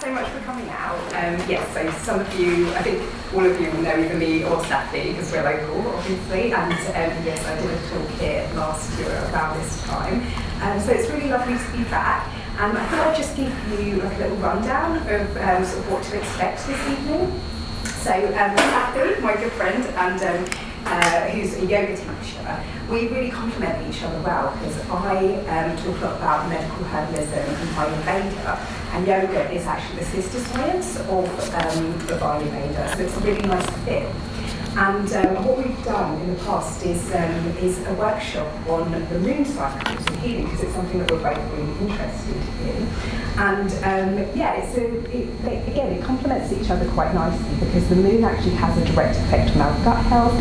so much for coming out. Yes, so some of you, I think all of you will know either me or Safi because we're local, obviously. And yes, I did a talk here last year around this time. So it's really lovely to be back. And I thought I'd just give you like a little rundown of sort of what to expect this evening. So Safi, my good friend, and who's a yoga teacher, we really complement each other well because I talk a lot about medical herbalism and Ayurveda, and yoga is actually the sister science of Ayurveda, so it's a really nice fit. And what we've done in the past is a workshop on the moon cycles and healing, because it's something that we're both really interested in. And it complements each other quite nicely because the moon actually has a direct effect on our gut health,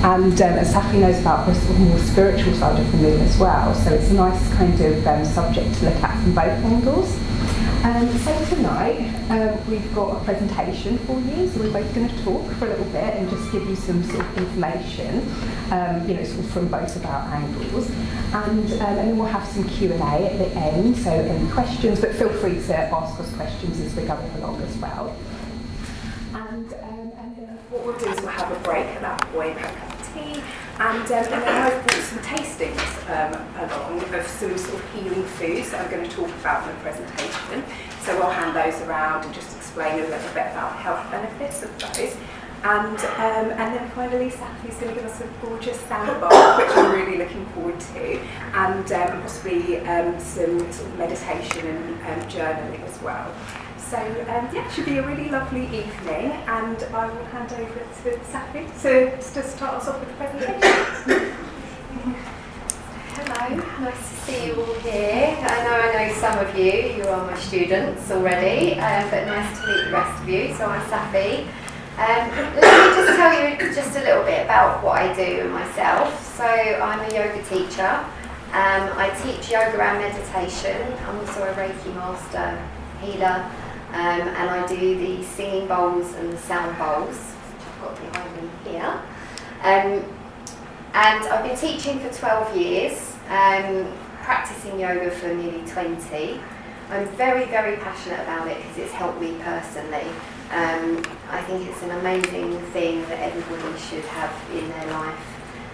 and as Safi knows about the sort of more spiritual side of the moon as well. So it's a nice kind of subject to look at from both angles. So tonight we've got a presentation for you, so we're both going to talk for a little bit and just give you some sort of information, sort of from both of our angles, and then we'll have some Q&A at the end, so any questions, but feel free to ask us questions as we're going along as well. And then what we'll do is we'll have a break at that point, have a cup of tea, and then I've brought some tastings along of some sort of healing foods that I'm going to talk about in the presentation. So I'll hand those around and just explain a little bit about the health benefits of those. And then finally, Safi's going to give us a gorgeous sound bath, which I'm really looking forward to, and possibly some sort of meditation and journaling as well. So it should be a really lovely evening, and I will hand over to Safi to start us off with the presentation. Hello, nice to see you all here. I know some of you are my students already, but nice to meet the rest of you. So I'm Safi. Let me just tell you just a little bit about what I do and myself. So I'm a yoga teacher. I teach yoga and meditation. I'm also a Reiki master healer. And I do the singing bowls and the sound bowls, which I've got behind me here. And I've been teaching for 12 years, practicing yoga for nearly 20. I'm very, very passionate about it because it's helped me personally. I think it's an amazing thing that everybody should have in their life.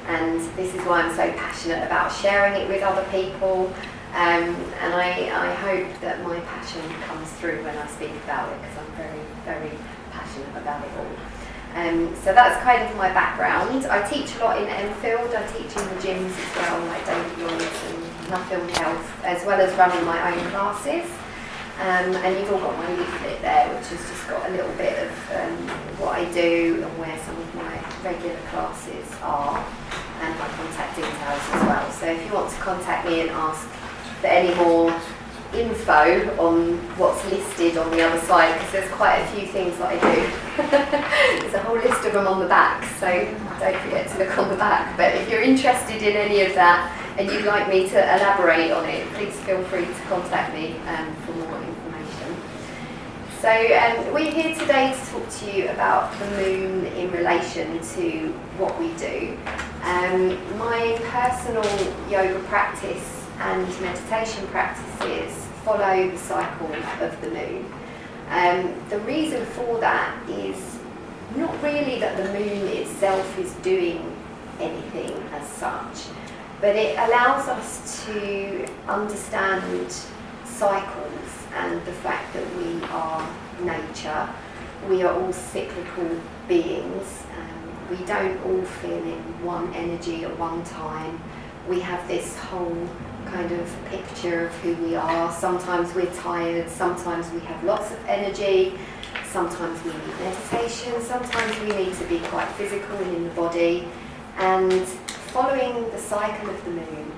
And this is why I'm so passionate about sharing it with other people. And I hope that my passion comes through when I speak about it, because I'm very, very passionate about it all. So that's kind of my background. I teach a lot in Enfield. I teach in the gyms as well, like David Lloyd's and Nuffield Health, as well as running my own classes. And you've all got my leaflet there, which has just got a little bit of what I do and where some of my regular classes are, and my contact details as well. So if you want to contact me and ask for any more info on what's listed on the other side, because there's quite a few things that I do. There's a whole list of them on the back, so don't forget to look on the back. But if you're interested in any of that and you'd like me to elaborate on it, please feel free to contact me for more information. So we're here today to talk to you about the moon in relation to what we do. My personal yoga practice and meditation practices follow the cycle of the moon. The reason for that is not really that the moon itself is doing anything as such, but it allows us to understand cycles and the fact that we are nature. We are all cyclical beings. We don't all feel in one energy at one time. We have this whole kind of picture of who we are. Sometimes we're tired, sometimes we have lots of energy, sometimes we need meditation, sometimes we need to be quite physical and in the body. And following the cycle of the moon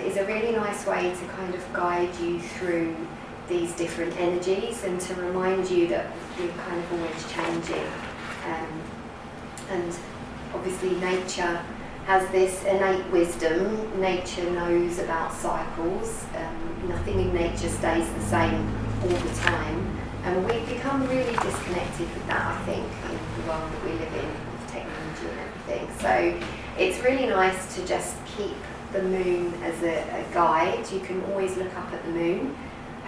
is a really nice way to kind of guide you through these different energies and to remind you that we're kind of always changing. And obviously nature has this innate wisdom. Nature knows about cycles. Nothing in nature stays the same all the time. And we've become really disconnected with that, I think, in the world that we live in, with technology and everything. So it's really nice to just keep the moon as a guide. You can always look up at the moon.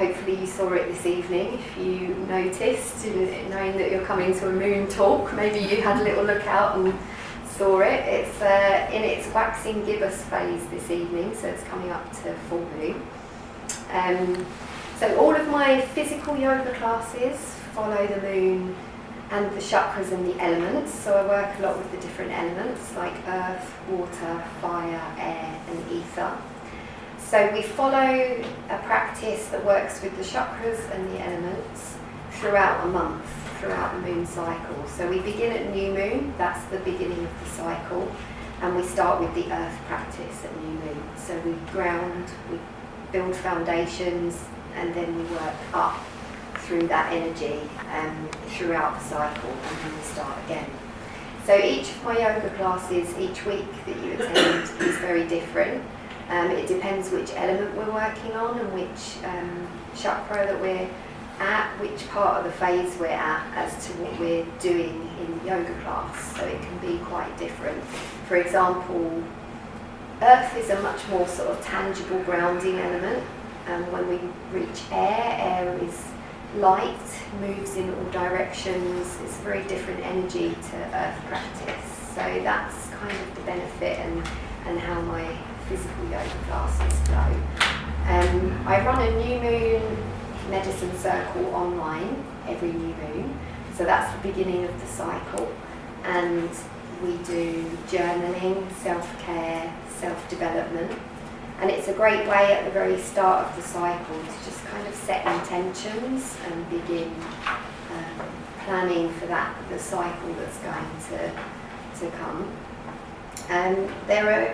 Hopefully you saw it this evening. If you noticed, knowing that you're coming to a moon talk, maybe you had a little look out and saw it. It's in its waxing gibbous phase this evening, so it's coming up to full moon. So all of my physical yoga classes follow the moon and the chakras and the elements. So I work a lot with the different elements like earth, water, fire, air and ether. So we follow a practice that works with the chakras and the elements throughout a month, throughout the moon cycle. So we begin at new moon, that's the beginning of the cycle, and we start with the earth practice at new moon. So we ground, we build foundations, and then we work up through that energy throughout the cycle, and then we start again. So each of my yoga classes, each week that you attend is very different. It depends which element we're working on and which chakra that we're at, which part of the phase we're at as to what we're doing in the yoga class. So it can be quite different. For example, earth is a much more sort of tangible grounding element. When we reach air, air is light, moves in all directions. It's a very different energy to earth practice. So that's kind of the benefit and how my physical yoga classes go. I run a new moon medicine circle online every new moon. So that's the beginning of the cycle. And we do journaling, self-care, self-development. And it's a great way at the very start of the cycle to just kind of set intentions and begin planning for the cycle that's going to come. There are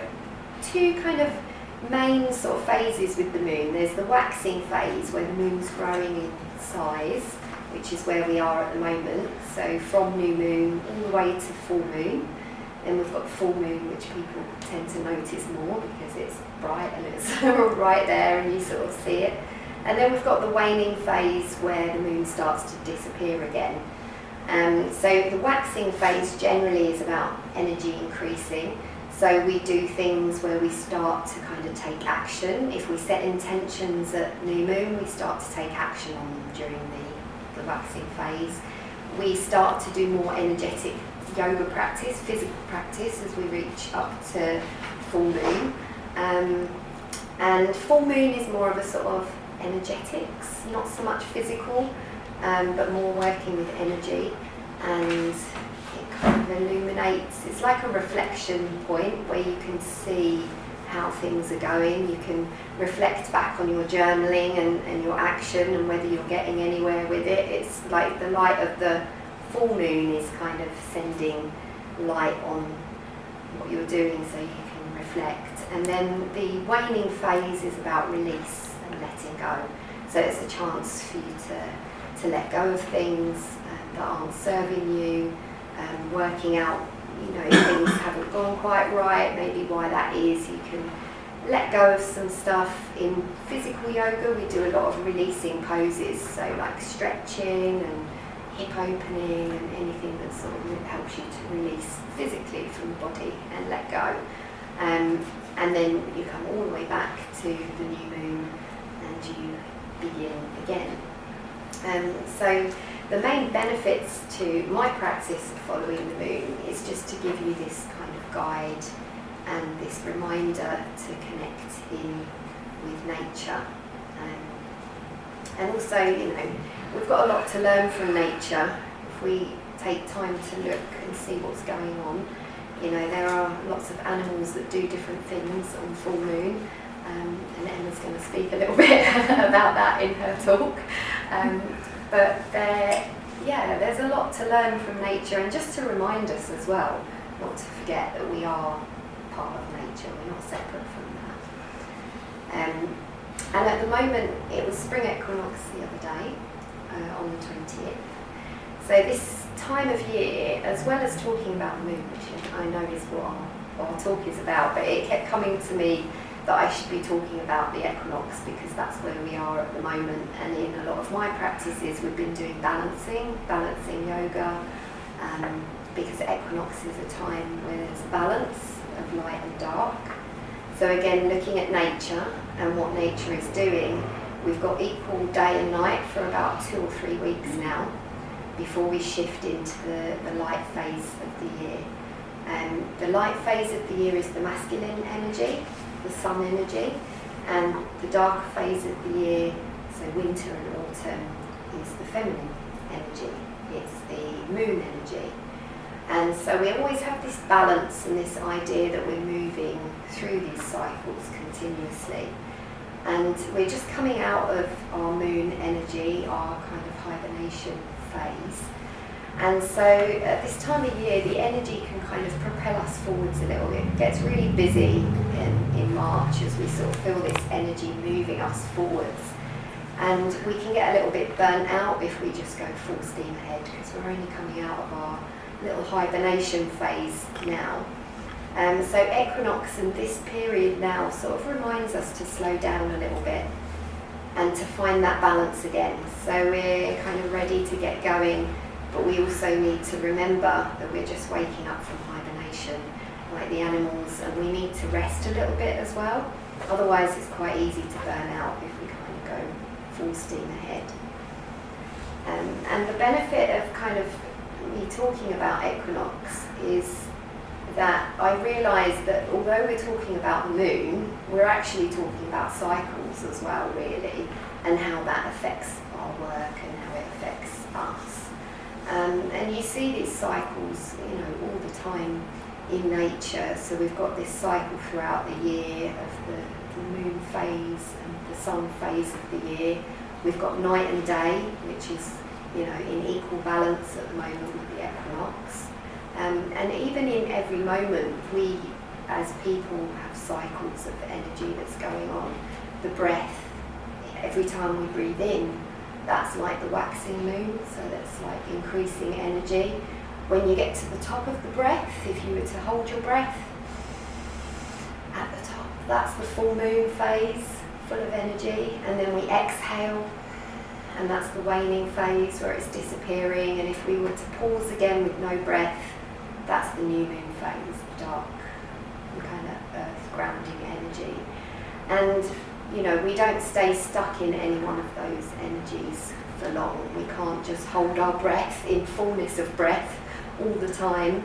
two kind of main sort of phases with the moon. There's the waxing phase where the moon's growing in size, which is where we are at the moment. So from new moon all the way to full moon. Then we've got the full moon, which people tend to notice more because it's bright and it's right there and you sort of see it. And then we've got the waning phase where the moon starts to disappear again. So the waxing phase generally is about energy increasing. So we do things where we start to kind of take action. If we set intentions at new moon, we start to take action on them during the waxing phase. We start to do more energetic yoga practice, physical practice as we reach up to full moon. And full moon is more of a sort of energetics, not so much physical, but more working with energy. And it kind of illuminates, it's like a reflection point where you can see how things are going. You can reflect back on your journaling and your action and whether you're getting anywhere with it. It's like the light of the full moon is kind of sending light on what you're doing so you can reflect. And then the waning phase is about release and letting go. So it's a chance for you to let go of things that aren't serving you, working out, things haven't gone quite right, maybe why that is. You can let go of some stuff. In physical yoga, we do a lot of releasing poses, so like stretching and hip opening and anything that sort of helps you to release physically from the body and let go. And then you come all the way back to the new moon and you begin again. So the main benefits to my practice of following the moon is just to give you this kind of guide and this reminder to connect in with nature. And also, we've got a lot to learn from nature if we take time to look and see what's going on. There are lots of animals that do different things on full moon, and Emma's going to speak a little bit about that in her talk. But there's a lot to learn from nature, and just to remind us as well, not to forget that we are part of nature, we're not separate from that. And at the moment, it was spring equinox the other day, on the 20th. So this time of year, as well as talking about the moon, which I know is what our talk is about, but it kept coming to me that I should be talking about the equinox because that's where we are at the moment. And in a lot of my practices, we've been doing balancing yoga, because equinox is a time where there's a balance of light and dark. So again, looking at nature and what nature is doing, We've got equal day and night for about 2 or 3 weeks now, before we shift into the light phase of the year. The light phase of the year is the masculine energy, the sun energy, and the dark phase of the year, so winter and autumn, is the feminine energy. It's the moon energy. And so we always have this balance and this idea that we're moving through these cycles continuously. And we're just coming out of our moon energy, our kind of hibernation phase. And so at this time of year, the energy can kind of propel us forwards a little bit. It gets really busy in March as we sort of feel this energy moving us forwards. And we can get a little bit burnt out if we just go full steam ahead, because we're only coming out of our little hibernation phase now. So equinox and this period now sort of reminds us to slow down a little bit and to find that balance again. So we're kind of ready to get going, but we also need to remember that we're just waking up from hibernation like the animals, and we need to rest a little bit as well. Otherwise it's quite easy to burn out if we kind of go full steam ahead. And the benefit of kind of me talking about equinox is that I realise that although we're talking about the moon, we're actually talking about cycles as well, really, and how that affects our work and how it affects us. And you see these cycles, all the time in nature. So we've got this cycle throughout the year of the moon phase and the sun phase of the year. We've got night and day, which is in equal balance at the moment with the equinox. And even in every moment, we as people have cycles of energy that's going on. The breath, every time we breathe in, that's like the waxing moon, so that's like increasing energy. When you get to the top of the breath, if you were to hold your breath at the top, that's the full moon phase, full of energy. And then we exhale, and that's the waning phase where it's disappearing. And if we were to pause again with no breath, that's the new moon phase, dark and kind of earth grounding energy. And we don't stay stuck in any one of those energies for long. We can't just hold our breath in fullness of breath all the time.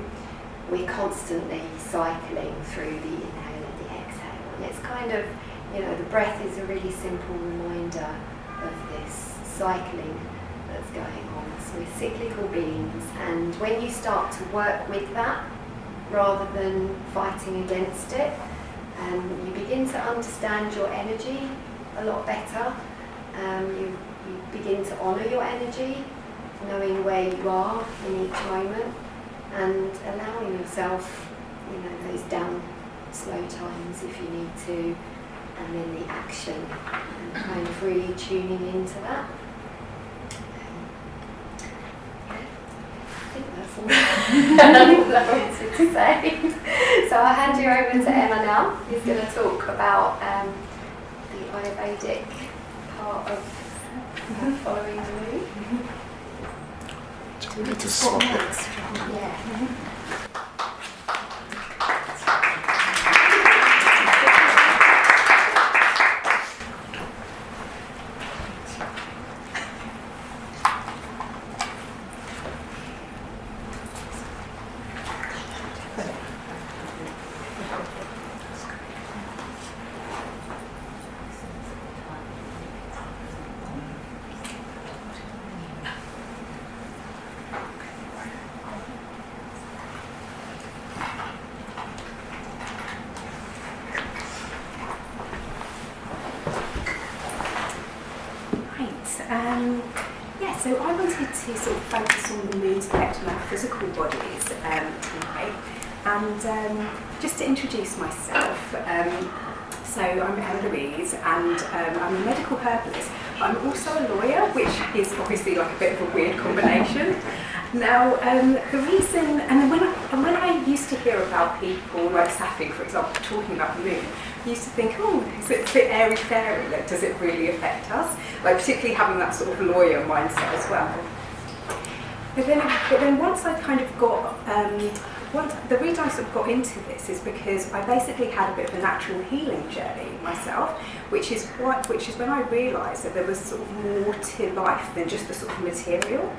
We're constantly cycling through the inhale and the exhale. And it's kind of, the breath is a really simple reminder of this cycling that's going on. So we're cyclical beings, and when you start to work with that rather than fighting against it, you begin to understand your energy a lot better. You begin to honour your energy, knowing where you are in each moment, and allowing yourself, those down slow times if you need to, and then the action, and kind of really tuning into that. I think that's all I wanted to say. So I'll hand you over to Emma now, who's going to talk about the Ayurvedic part of following the moon. Do you want me to swap it? Yeah. So I wanted to sort of focus on the moon's effect on our physical bodies tonight, and just to introduce myself, so I'm Emma Louise, and I'm a medical herbalist, but I'm also a lawyer, which is obviously like a bit of a weird combination. Now, the reason, and when I used to hear about people like Safi, for example, talking about the moon, I used to think, it's a bit airy-fairy, like, does it really affect us? Like, particularly having that sort of lawyer mindset as well. But then once I kind of got the reason I sort of got into this is because I basically had a bit of a natural healing journey myself, which is when I realised that there was sort of more to life than just the sort of material.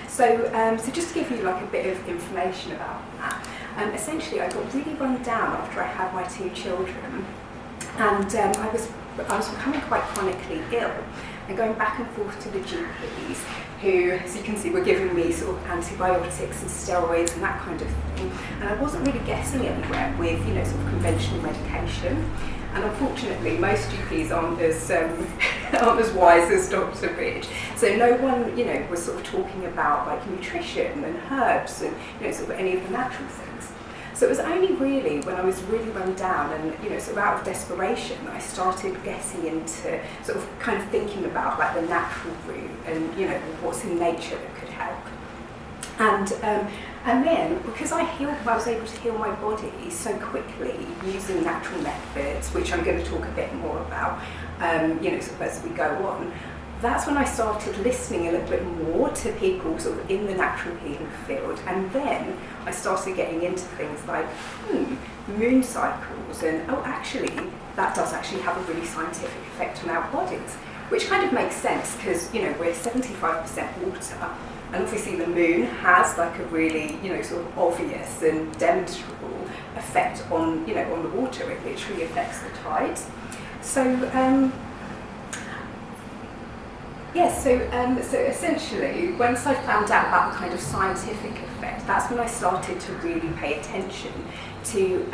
So just to give you like a bit of information about that, essentially I got really run down after I had my 2 children, and I was becoming quite chronically ill, and going back and forth to the GPs, who, as you can see, were giving me sort of antibiotics and steroids and that kind of thing, and I wasn't really getting anywhere with, you know, sort of conventional medication. And unfortunately, most GPs aren't as wise as Dr. Ridge. So no one, you know, was sort of talking about like nutrition and herbs and, you know, sort of any of the natural things. So it was only really when I was really run down and, you know, sort of out of desperation, I started getting into sort of kind of thinking about like the natural route and, you know, what's in nature that could help. And then, because I was able to heal my body so quickly using natural methods, which I'm going to talk a bit more about, you know, sort of as we go on, that's when I started listening a little bit more to people sort of in the natural healing field. And then I started getting into things like, moon cycles, and actually, that does actually have a really scientific effect on our bodies, which kind of makes sense because, you know, we're 75% water. And obviously the moon has like a really, you know, sort of obvious and demonstrable effect on, you know, on the water. It literally affects the tides. So, so essentially, once I found out about the kind of scientific effect, that's when I started to really pay attention to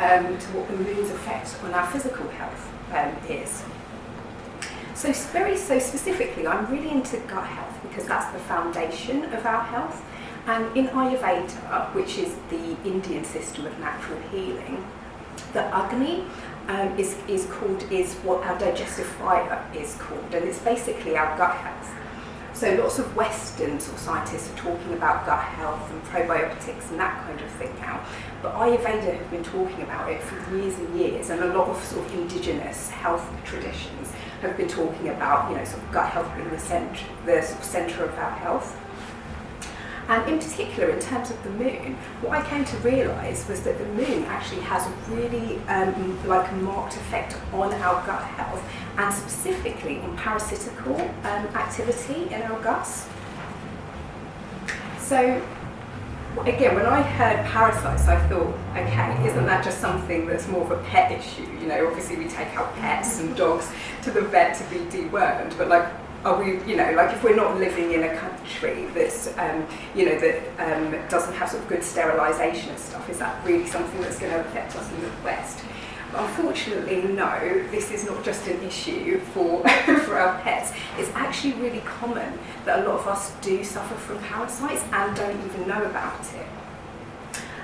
what the moon's effect on our physical health is. So specifically, I'm really into gut health because that's the foundation of our health. And in Ayurveda, which is the Indian system of natural healing, the Agni is what our digestive fire is called, and it's basically our gut health. So lots of Western sort of scientists are talking about gut health and probiotics and that kind of thing now, but Ayurveda have been talking about it for years and years, and a lot of sort of indigenous health traditions have been talking about, you know, sort of gut health being the sort of centre of our health. And in particular, in terms of the moon, what I came to realise was that the moon actually has a really like marked effect on our gut health, and specifically on parasitical activity in our guts. So again, when I heard parasites, I thought, okay, isn't that just something that's more of a pet issue? You know, obviously we take our pets and dogs to the vet to be dewormed, but like, are we, you know, like if we're not living in a country that's, you know, that doesn't have sort of good sterilisation and stuff, is that really something that's going to affect us in the West? But unfortunately, no, this is not just an issue for, for our pets. It's actually really common that a lot of us do suffer from parasites and don't even know about it.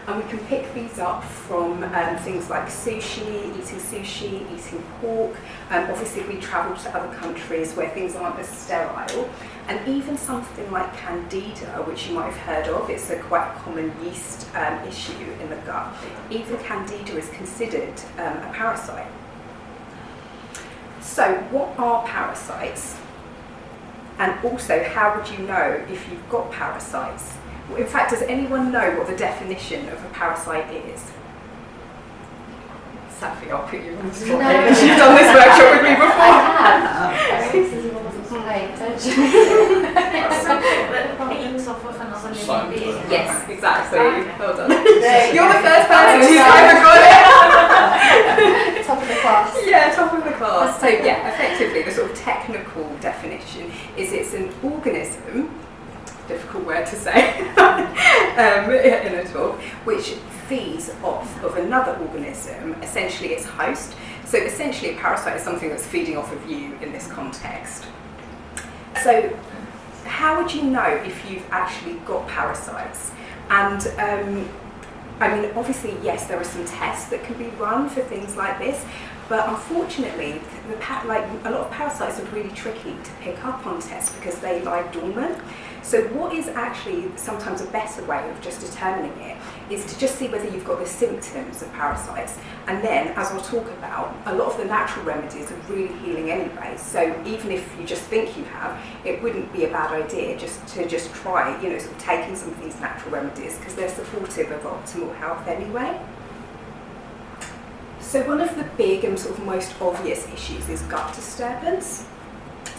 And we can pick these up from things like sushi, eating pork. Obviously, if we travel to other countries where things aren't as sterile, and even something like candida, which you might have heard of. It's a quite common yeast issue in the gut. Even candida is considered a parasite. So, what are parasites? And also, how would you know if you've got parasites? In fact, does anyone know what the definition of a parasite is? Safi, I'll put you on the spot. No. You've done this workshop with me before. I have. This is one of the paying attention. It's something that feeds off of another living being. Yes, exactly. Well done. You're the first person who's ever got it. Top of the class. Yeah, top of the class. So yeah, effectively, the sort of technical definition is it's an organism, difficult word to say, which feeds off of another organism, essentially its host. So essentially a parasite is something that's feeding off of you in this context. So how would you know if you've actually got parasites? And I mean, obviously, yes, there are some tests that can be run for things like this, but unfortunately, a lot of parasites are really tricky to pick up on tests because they lie dormant. So what is actually sometimes a better way of just determining it is to just see whether you've got the symptoms of parasites. And then, as I'll talk about, a lot of the natural remedies are really healing anyway. So even if you just think you have, it wouldn't be a bad idea just to try, sort of taking some of these natural remedies, because they're supportive of optimal health anyway. So one of the big and sort of most obvious issues is gut disturbance.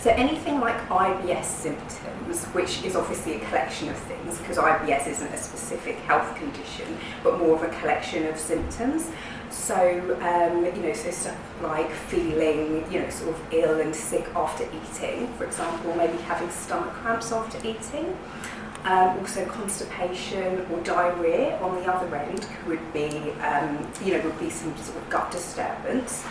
So anything like IBS symptoms, which is obviously a collection of things, because IBS isn't a specific health condition, but more of a collection of symptoms. So, so stuff like feeling, sort of ill and sick after eating, for example, maybe having stomach cramps after eating. Also constipation or diarrhea on the other end would be, would be some sort of gut disturbance.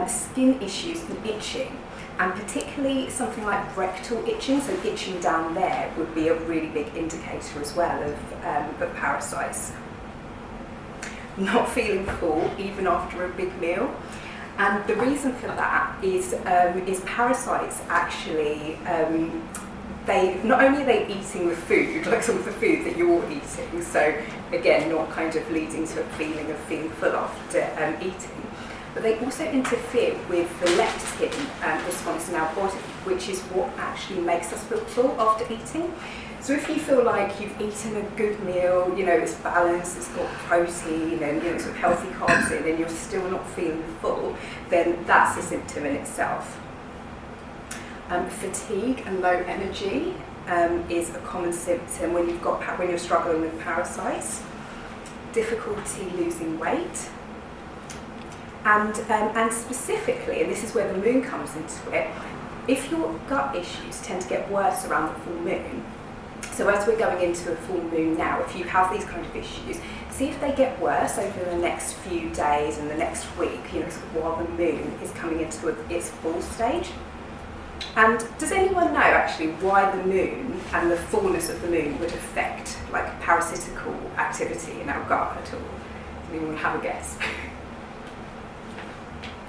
Skin issues and itching, and particularly something like rectal itching, so itching down there would be a really big indicator as well of parasites. Not feeling full even after a big meal, and the reason for that is parasites actually, they not only are they eating the food, like some of the food that you're eating, so again not kind of leading to a feeling of feeling full after eating, but they also interfere with the leptin response in our body, which is what actually makes us feel full after eating. So if you feel like you've eaten a good meal, it's balanced, it's got protein and sort of healthy carbs in, and you're still not feeling full, then that's a symptom in itself. Fatigue and low energy is a common symptom when you're struggling with parasites. Difficulty losing weight. And specifically, and this is where the moon comes into it, if your gut issues tend to get worse around the full moon, so as we're going into a full moon now, if you have these kind of issues, see if they get worse over the next few days and the next week, sort of while the moon is coming into its full stage. And does anyone know actually why the moon and the fullness of the moon would affect like parasitical activity in our gut at all? Does anyone have a guess?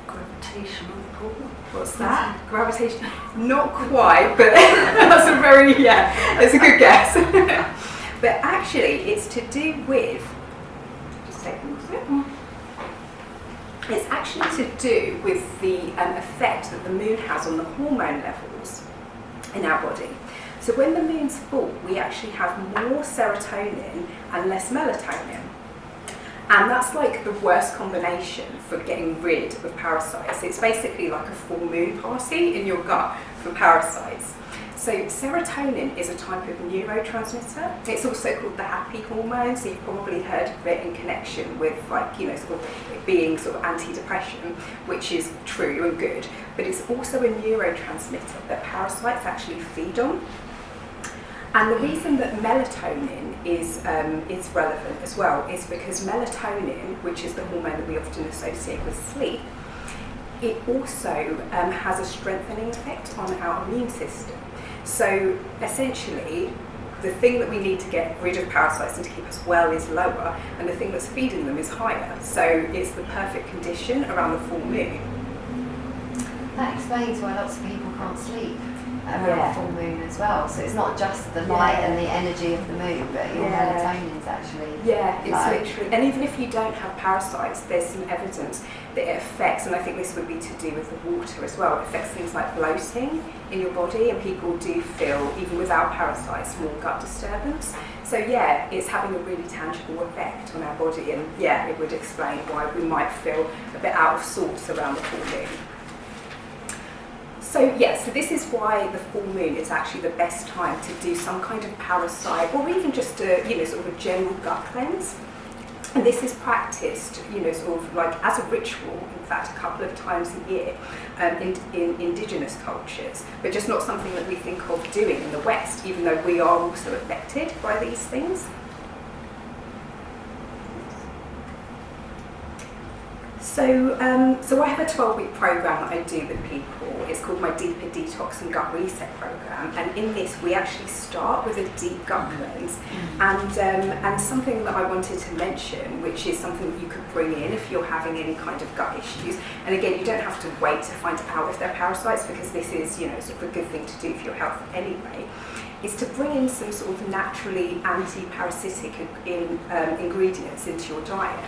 Gravitational pull. What's that? Gravitation? Not quite, but that's a very, it's a good guess. But actually, it's to do with, just take a it's actually to do with the effect that the moon has on the hormone levels in our body. So when the moon's full, we actually have more serotonin and less melatonin. And that's like the worst combination for getting rid of parasites. It's basically like a full moon party in your gut for parasites. So serotonin is a type of neurotransmitter. It's also called the happy hormone, so you've probably heard of it in connection with sort of it being sort of antidepressant, which is true and good. But it's also a neurotransmitter that parasites actually feed on. And the reason that melatonin is relevant as well is because melatonin, which is the hormone that we often associate with sleep, it also has a strengthening effect on our immune system. So essentially, the thing that we need to get rid of parasites and to keep us well is lower, and the thing that's feeding them is higher. So it's the perfect condition around the full moon. That explains why lots of people can't sleep around full moon as well. So it's not just the light and the energy of the moon, but your melatonin's actually it's literally. And even if you don't have parasites, there's some evidence that it affects, and I think this would be to do with the water as well. It affects things like bloating in your body, and people do feel, even without parasites, more gut disturbance. So it's having a really tangible effect on our body, and it would explain why we might feel a bit out of sorts around the full moon. So this is why the full moon is actually the best time to do some kind of parasite, or even just a sort of a general gut cleanse. And this is practiced, sort of like as a ritual, in fact, a couple of times a year in indigenous cultures, but just not something that we think of doing in the West, even though we are also affected by these things. So I have a 12-week program that I do with people. It's called my Deeper Detox and Gut Reset program, and in this we actually start with a deep gut cleanse, and something that I wanted to mention, which is something that you could bring in if you're having any kind of gut issues. And again, you don't have to wait to find out if they're parasites, because this is, you know, sort of a good thing to do for your health anyway. Is to bring in some sort of naturally anti-parasitic ingredients into your diet.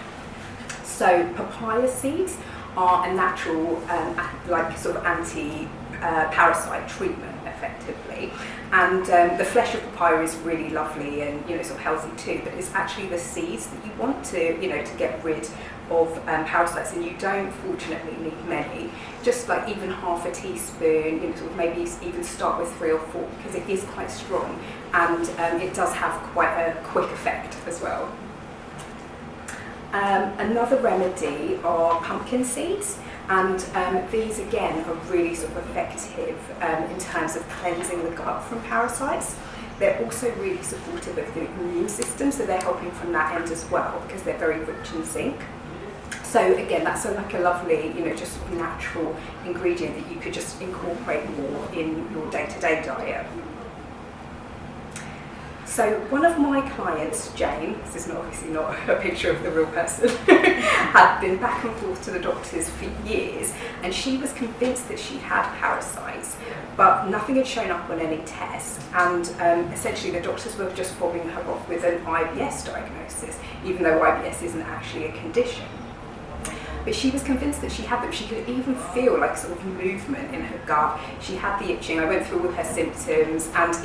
So papaya seeds are a natural, like sort of anti-parasite treatment, effectively. And the flesh of papaya is really lovely and, you know, sort of healthy too. But it's actually the seeds that you want to, you know, to get rid of parasites, and you don't fortunately need many. Just like even half a teaspoon, you know, sort of maybe even start with 3 or 4, because it is quite strong, and it does have quite a quick effect as well. Another remedy are pumpkin seeds, and these again are really sort of effective in terms of cleansing the gut from parasites. They're also really supportive of the immune system, so they're helping from that end as well, because they're very rich in zinc. So again, that's like a lovely, you know, just sort of natural ingredient that you could just incorporate more in your day-to-day diet. So one of my clients, Jane, this is obviously not a picture of the real person, had been back and forth to the doctors for years, and she was convinced that she had parasites, but nothing had shown up on any tests, and essentially the doctors were just fobbing her off with an IBS diagnosis, even though IBS isn't actually a condition. But she was convinced that she had them. She could even feel like sort of movement in her gut. She had the itching. I went through all her symptoms, and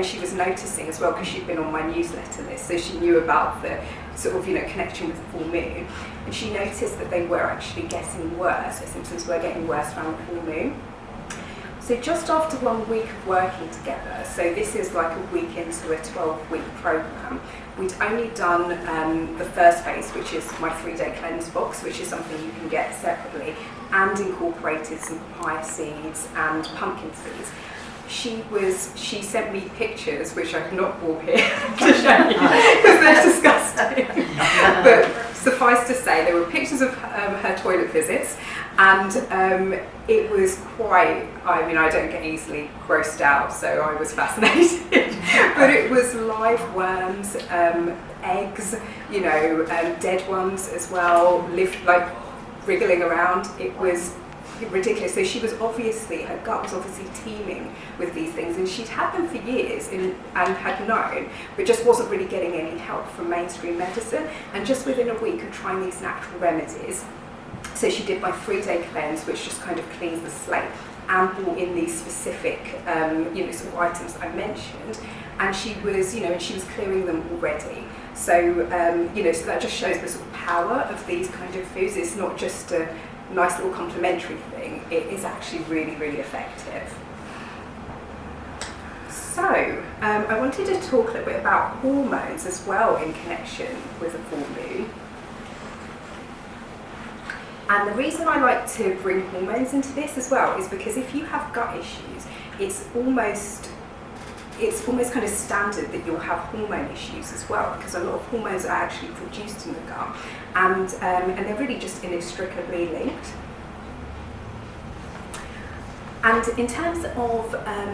she was noticing as well, because she'd been on my newsletter list, so she knew about the sort of, you know, connection with the full moon. And she noticed that they were actually getting worse. Her symptoms were getting worse around the full moon. So just after 1 week of working together, so this is like a week into a 12-week program, we'd only done the first phase, which is my 3-day cleanse box, which is something you can get separately, and incorporated some papaya seeds and pumpkin seeds. She sent me pictures, which I've not brought here to show you, because they're disgusting. But suffice to say, there were pictures of her toilet visits, and it was quite, I mean, I don't get easily grossed out, so I was fascinated. But it was live worms, eggs, you know, dead ones as well, lived like wriggling around. It was ridiculous. So she was obviously, her gut was obviously teeming with these things, and she'd had them for years and had known, but just wasn't really getting any help from mainstream medicine. And just within a week of trying these natural remedies, so she did my 3-day cleanse, which just kind of cleans the slate, and brought in these specific, you know, sort of items that I mentioned, and she was, you know, and she was clearing them already. So, you know, so that just shows the sort of power of these kind of foods. It's not just a nice little complementary thing, it is actually really, really effective. So, I wanted to talk a little bit about hormones as well in connection with the full moon. And the reason I like to bring hormones into this as well is because if you have gut issues, it's almost kind of standard that you'll have hormone issues as well, because a lot of hormones are actually produced in the gut, and they're really just inextricably linked. And in terms of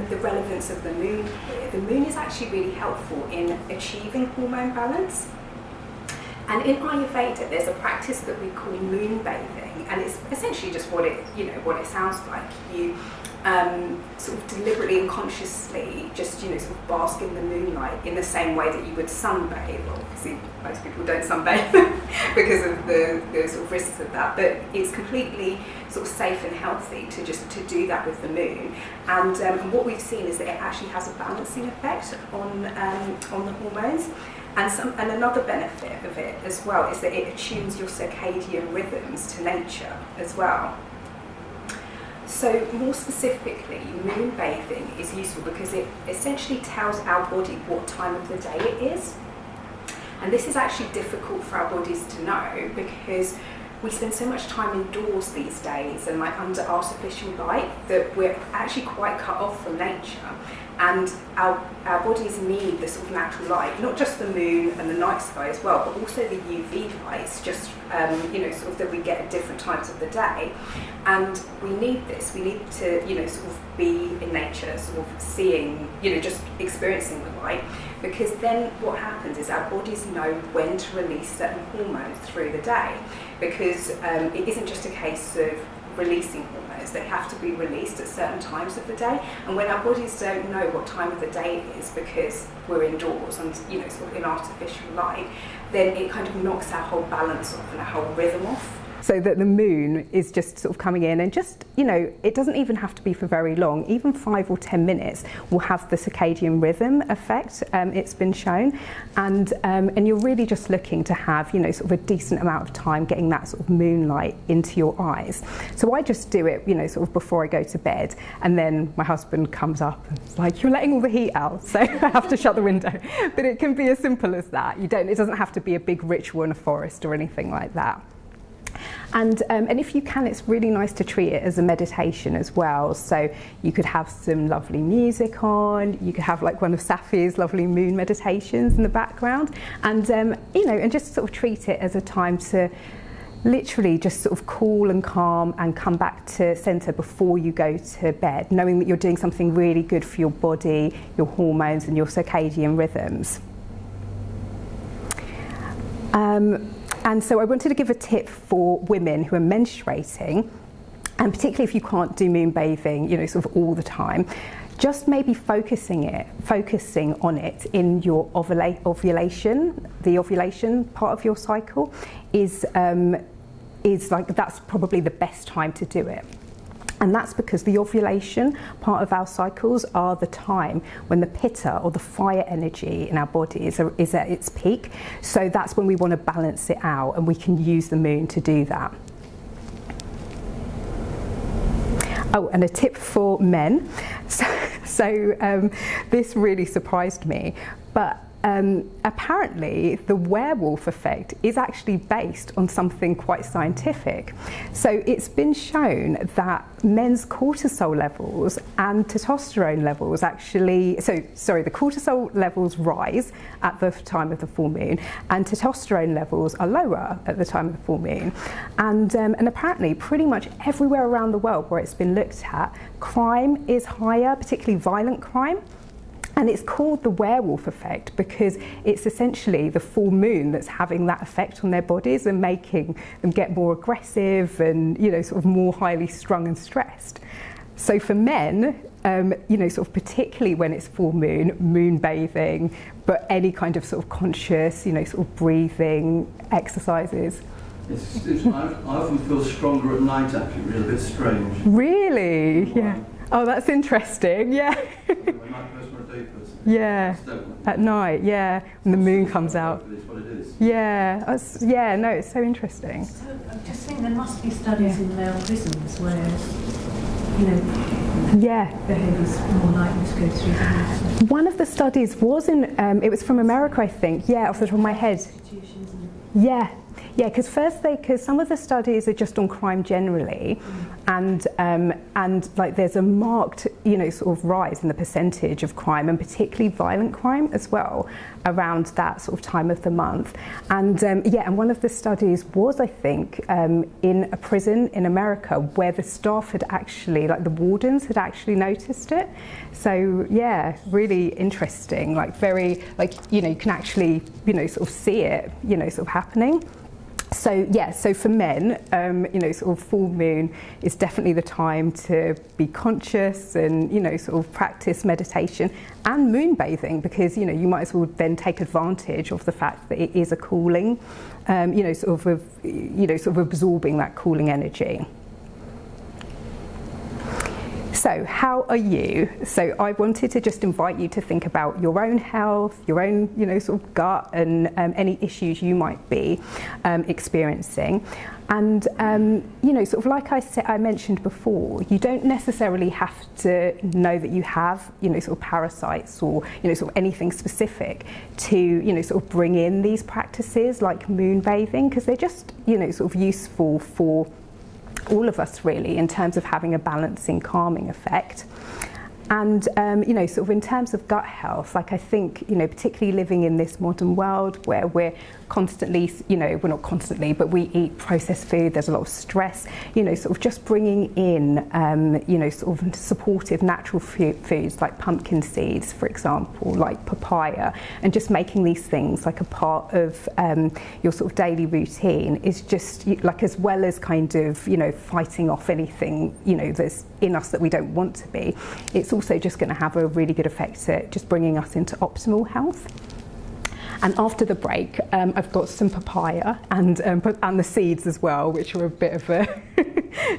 the relevance of the moon here, the moon is actually really helpful in achieving hormone balance. And in Ayurveda, there's a practice that we call moon bathing, and it's essentially just what it sounds like. You sort of deliberately and consciously just, you know, sort of bask in the moonlight in the same way that you would sunbathe. Well, obviously most people don't sunbathe because of the sort of risks of that, but it's completely sort of safe and healthy to do that with the moon. And what we've seen is that it actually has a balancing effect on the hormones. And another benefit of it as well is that it attunes your circadian rhythms to nature as well. So more specifically, moon bathing is useful because it essentially tells our body what time of the day it is. And this is actually difficult for our bodies to know because we spend so much time indoors these days and like under artificial light that we're actually quite cut off from nature. And our bodies need the sort of natural light, not just the moon and the night sky as well, but also the UV lights, just sort of that we get at different times of the day. And we need this. We need to, sort of be in nature, sort of seeing, just experiencing the light, because then what happens is our bodies know when to release certain hormones through the day, because it isn't just a case of releasing hormones. They have to be released at certain times of the day, and when our bodies don't know what time of the day it is because we're indoors and sort of in artificial light, then it kind of knocks our whole balance off and our whole rhythm off. So that the moon is just sort of coming in and just, it doesn't even have to be for very long. Even 5 or 10 minutes will have the circadian rhythm effect, it's been shown. And you're really just looking to have, sort of a decent amount of time getting that sort of moonlight into your eyes. So I just do it, sort of before I go to bed. And then my husband comes up and is like, you're letting all the heat out, so I have to shut the window. But it can be as simple as that. It doesn't have to be a big ritual in a forest or anything like that. And if you can, it's really nice to treat it as a meditation as well. So you could have some lovely music on, you could have like one of Safi's lovely moon meditations in the background, and and just sort of treat it as a time to literally just sort of cool and calm and come back to centre before you go to bed, knowing that you're doing something really good for your body, your hormones and your circadian rhythms. And so I wanted to give a tip for women who are menstruating, and particularly if you can't do moon bathing, sort of all the time, just maybe focusing on it in your ovulation. The ovulation part of your cycle is like, that's probably the best time to do it. And that's because the ovulation part of our cycles are the time when the pitta, or the fire energy in our body, is at its peak. So that's when we want to balance it out, and we can use the moon to do that. Oh, and a tip for men. So this really surprised me, but apparently the werewolf effect is actually based on something quite scientific. So it's been shown that men's cortisol levels and testosterone levels the cortisol levels rise at the time of the full moon, and testosterone levels are lower at the time of the full moon. And apparently pretty much everywhere around the world where it's been looked at, crime is higher, particularly violent crime. And it's called the werewolf effect because it's essentially the full moon that's having that effect on their bodies and making them get more aggressive and, sort of more highly strung and stressed. So for men, sort of particularly when it's full moon bathing, but any kind of sort of conscious, sort of breathing exercises. I often feel stronger at night, actually, really a bit strange. Really? Yeah. Oh, that's interesting, yeah. Yeah, at night, yeah, when the moon comes out. Yeah, no, it's so interesting. So I just think there must be studies in male prisons where, behaviour's more likely to go through that. One of the studies was it was from America, I think, off the top of my head. Yeah, because some of the studies are just on crime generally, and like there's a marked, sort of rise in the percentage of crime, and particularly violent crime as well, around that sort of time of the month. And and one of the studies was, I think, in a prison in America where the staff had actually, like the wardens had actually noticed it. So yeah, really interesting. Like very, you can actually, sort of see it, sort of happening. So for men, sort of full moon is definitely the time to be conscious and, sort of practice meditation and moon bathing, because, you might as well then take advantage of the fact that it is a cooling, sort of absorbing that cooling energy. So how are you? So I wanted to just invite you to think about your own health, your own, sort of gut and any issues you might be experiencing. And, sort of like I mentioned before, you don't necessarily have to know that you have, sort of parasites or, sort of anything specific to, sort of bring in these practices like moon bathing, because they're just, sort of useful for all of us really in terms of having a balancing, calming effect. And you know, sort of in terms of gut health, like I think, you know, particularly living in this modern world where we're constantly, you know, we're not constantly, but we eat processed food, there's a lot of stress, you know, sort of just bringing in, you know, sort of supportive natural foods like pumpkin seeds, for example, like papaya, and just making these things like a part of your sort of daily routine is just like, as well as kind of, you know, fighting off anything, you know, that's in us that we don't want to be, it's also just going to have a really good effect at just bringing us into optimal health. And after the break, I've got some papaya and the seeds as well, which are a bit of a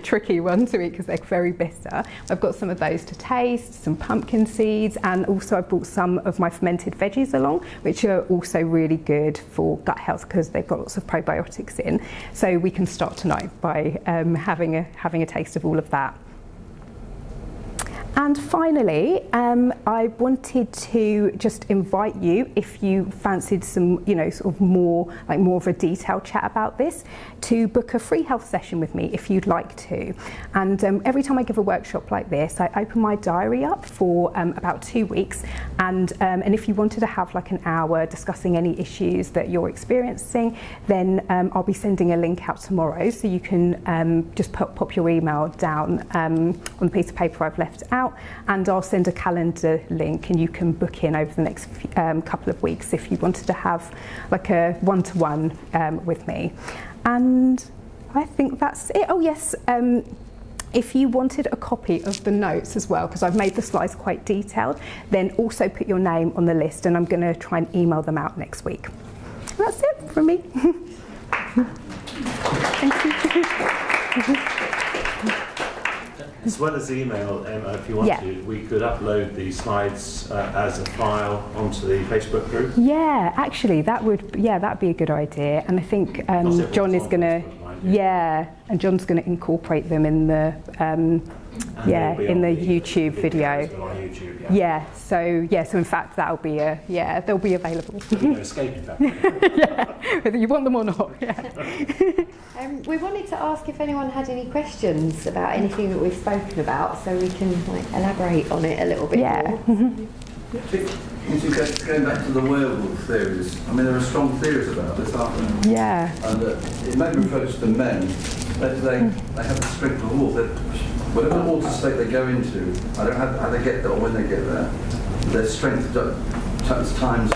tricky one to eat because they're very bitter. I've got some of those to taste, some pumpkin seeds, and also I've brought some of my fermented veggies along, which are also really good for gut health because they've got lots of probiotics in. So we can start tonight by having a taste of all of that. And finally, I wanted to just invite you, if you fancied some, you know, sort of more of a detailed chat about this, to book a free health session with me if you'd like to. And every time I give a workshop like this, I open my diary up for about 2 weeks. And if you wanted to have like an hour discussing any issues that you're experiencing, then I'll be sending a link out tomorrow, so you can just pop your email down on the piece of paper I've left out. And I'll send a calendar link and you can book in over the next couple of weeks if you wanted to have like a one-to-one with me. And I think that's it. Oh yes, if you wanted a copy of the notes as well, because I've made the slides quite detailed, then also put your name on the list and I'm going to try and email them out next week. That's it from me. Thank you. As well as email, Emma, if you want to, we could upload the slides as a file onto the Facebook group. Yeah, actually, that'd be a good idea. And I think John is going to, and John's going to incorporate them in the, in the YouTube video. So in fact, that'll be they'll be available. No escaping that. Whether you want them or not. We wanted to ask if anyone had any questions about anything that we've spoken about, so we can elaborate on it a little bit more. Going back to the werewolf theories, I mean, there are strong theories about this, aren't there? Yeah. And it may be referred to men, that they have the strength of a wolf. Whatever altered state they go into, I don't know how they get there or when they get there, their strength times,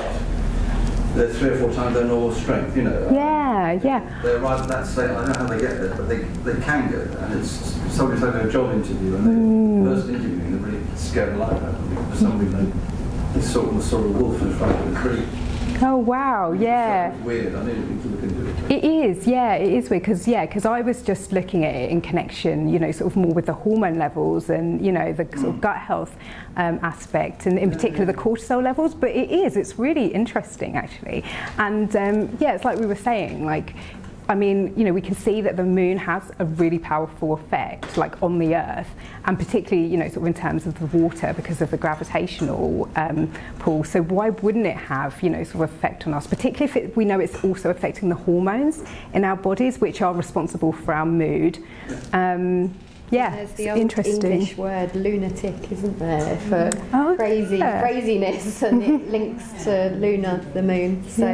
they're 3 or 4 times their normal strength, you know. They arrive at that state, I don't know how they get there, but they can get there. And it's somebody's having a job interview and the person interviewing, they're really scared life out of them. For some reason, they saw a wolf in front of them. It's really, oh wow, yeah. It's weird, I need to look into it. It is weird because I was just looking at it in connection, you know, sort of more with the hormone levels and, you know, the sort of gut health aspect and in particular the cortisol levels, but it's really interesting actually. And it's like we were saying, like, I mean, you know, we can see that the moon has a really powerful effect, like on the Earth, and particularly, you know, sort of in terms of the water because of the gravitational pull. So why wouldn't it have, you know, sort of effect on us? Particularly if we know it's also affecting the hormones in our bodies, which are responsible for our mood. There's the old English word lunatic, isn't there, for craziness, and it links to Luna, the moon. So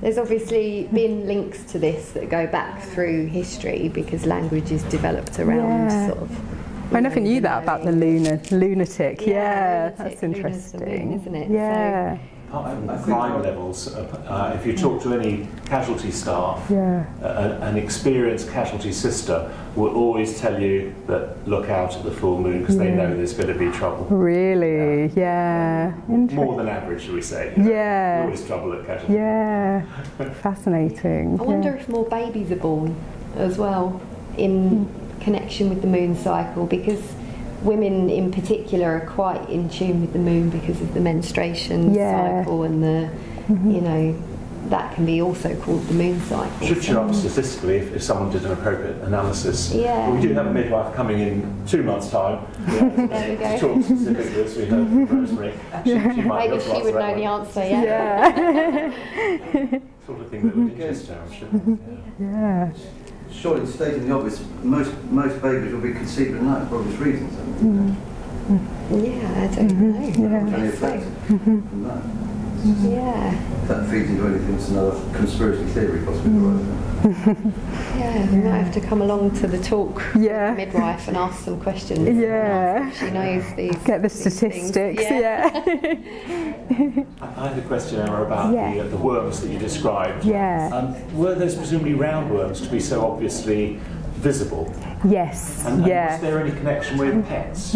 there's obviously been links to this that go back through history because language is developed around sort of. I never knew that about the lunatic. Yeah, that's interesting, Luna's the moon, isn't it? Yeah. Apart from crime levels, if you talk to any casualty staff, an experienced casualty sister will always tell you that look out at the full moon because they know there's going to be trouble. Really? More than average, shall we say. There's always trouble at casualty. Fascinating. I wonder if more babies are born as well in connection with the moon cycle, because women in particular are quite in tune with the moon because of the menstruation cycle and the, you know, that can be also called the moon cycle. Should show up statistically if someone did an appropriate analysis. Yeah. We do have a midwife coming in 2 months' time. There we go. To talk specifically, as we heard from Rosemary. She might Maybe she would know the answer, Sort of thing that would interest her, I'm sure. Surely, stating the obvious, most babies will be conceived at night for obvious reasons. Yeah, I don't know. Any effect from that? Yeah. If that feeds into anything, it's another conspiracy theory possibly. Right? Yeah, we might have to come along to the talk with the Yeah. midwife and ask some questions. Yeah. She knows these. Get the these things. statistics, yeah. I had a question, Emma, about the worms that you described. Yeah. Were those presumably roundworms to be so obviously visible? Yes, And yeah. was there any connection with pets?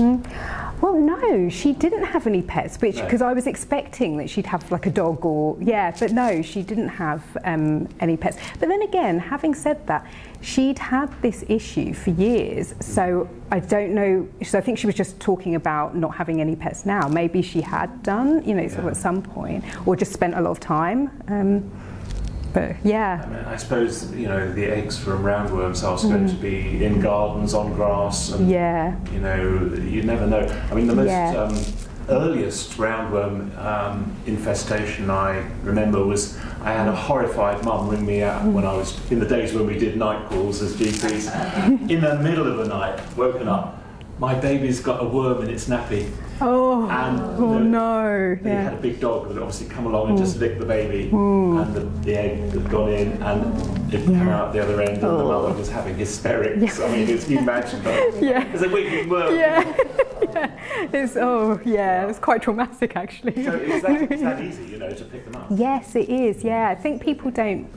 Well, no, she didn't have any pets, because I was expecting that she'd have like a dog or, but no, she didn't have any pets. But then again, having said that, she'd had this issue for years, so I don't know, so I think she was just talking about not having any pets now. Maybe she had done, sort of at some point, or just spent a lot of time. But yeah. I mean, I suppose, the eggs from roundworms are going to be in gardens, on grass, and, you never know. I mean, the most earliest roundworm infestation I remember was I had a horrified mum ring me out when I was, in the days when we did night calls as GPs, in the middle of the night, woken up. My baby's got a worm in its nappy. Oh, and no. They had a big dog that had obviously come along and just licked the baby, and the egg had gone in and it came out the other end, and the mother was having hysterics. I mean, you can imagine that. It's a wicked worm. It's quite traumatic actually. So is that easy, to pick them up? Yes, it is. Yeah, I think people don't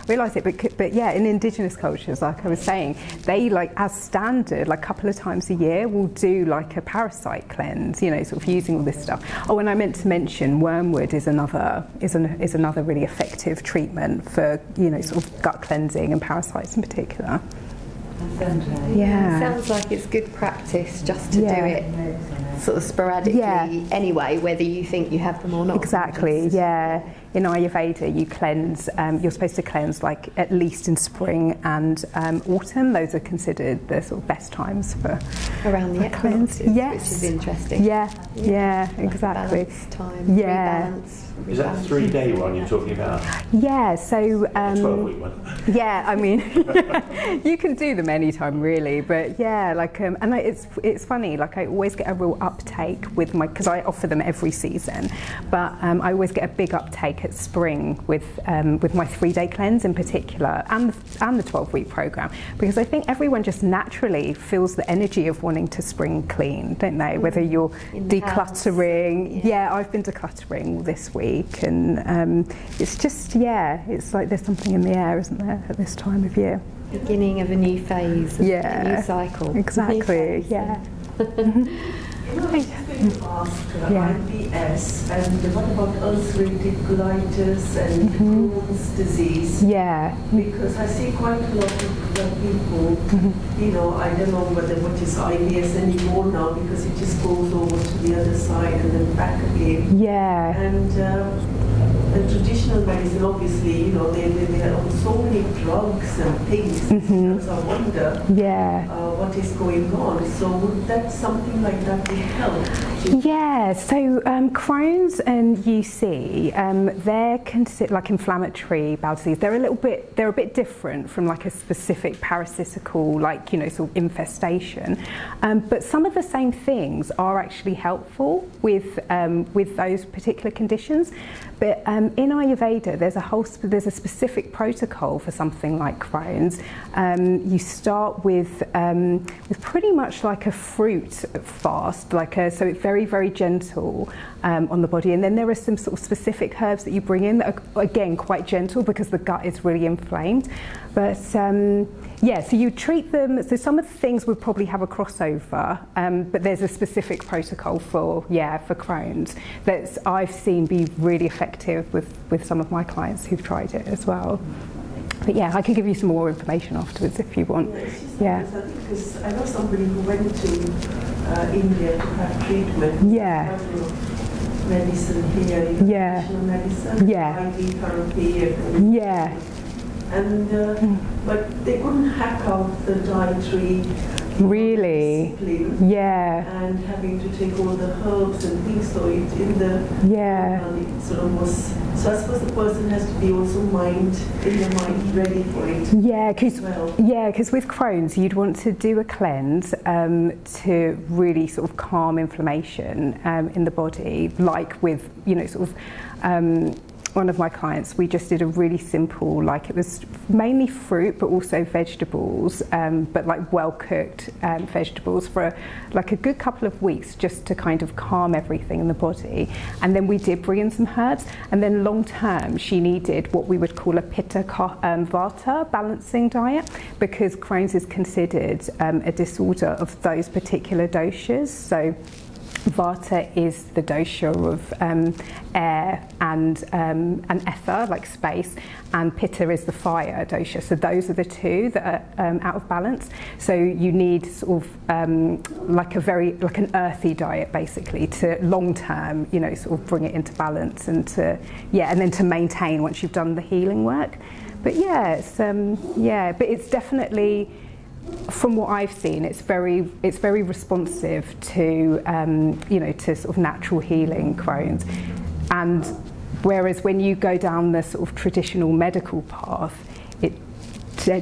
realise it, but in indigenous cultures, like I was saying, they as standard, a couple of times a year, will do a parasite cleanse. Sort of using all this stuff. Oh, and I meant to mention, wormwood is another really effective treatment for sort of gut cleansing and parasites in particular. Yeah. It sounds like it's good practice just to do it sort of sporadically anyway, whether you think you have them or not. Exactly, In Ayurveda, you cleanse, you're supposed to cleanse at least in spring and autumn. Those are considered the sort of best times for around the cleanse. Yes. Which is interesting. Yeah, exactly. Balance time, rebalance. Is that a 3-day one you're talking about? Yeah, so 12-week one. Yeah, I mean, you can do them anytime really, but and it's funny. I always get a real uptake with because I offer them every season, but I always get a big uptake at spring with my 3-day cleanse in particular, and the 12-week program, because I think everyone just naturally feels the energy of wanting to spring clean, don't they? Whether you're decluttering, I've been decluttering this week. And it's just, it's like there's something in the air, isn't there, at this time of year? Beginning of a new phase, a new cycle. Exactly, I was just going to ask IBS, and what about ulcerative colitis and Crohn's disease? Yeah. Because I see quite a lot of people, I don't know what is IBS anymore now, because it just goes over to the other side and then back again. Yeah. And the traditional medicine, obviously, they are on so many drugs and things. So I wonder what is going on. So would that something like that would help? Yeah, so Crohn's and UC, they're considered inflammatory bowel disease. They're a bit different from a specific parasitical sort of infestation, but some of the same things are actually helpful with those particular conditions. But in Ayurveda, there's a specific protocol for something like Crohn's. You start with pretty much like a fruit fast, so it's very, very gentle on the body. And then there are some sort of specific herbs that you bring in that are, again, quite gentle because the gut is really inflamed. But so you treat them. So some of the things would probably have a crossover, but there's a specific protocol for Crohn's that I've seen be really effective with some of my clients who've tried it as well. But I can give you some more information afterwards if you want. Because I know somebody who went to India to have treatment. Medicine here, traditional medicine, IV therapy, and but they couldn't hack out the dietary discipline. And having to take all the herbs and things, so it in the it sort of was. So I suppose the person has to be also in the mind ready for it. Because with Crohn's, you'd want to do a cleanse to really sort of calm inflammation in the body, like with one of my clients, we just did a really simple, like it was mainly fruit but also vegetables, but like well cooked vegetables for like a good couple of weeks, just to kind of calm everything in the body. And then we did bring in some herbs, and then long term she needed what we would call a Pitta Vata balancing diet, because Crohn's is considered a disorder of those particular doshas. So Vata is the dosha of air and ether, like space, and Pitta is the fire dosha. So those are the two that are out of balance. So you need sort of like an earthy diet, basically, to long term, sort of bring it into balance and then to maintain once you've done the healing work. But but it's definitely, from what I've seen, it's very responsive to to sort of natural healing Crohn's. And whereas when you go down the sort of traditional medical path, it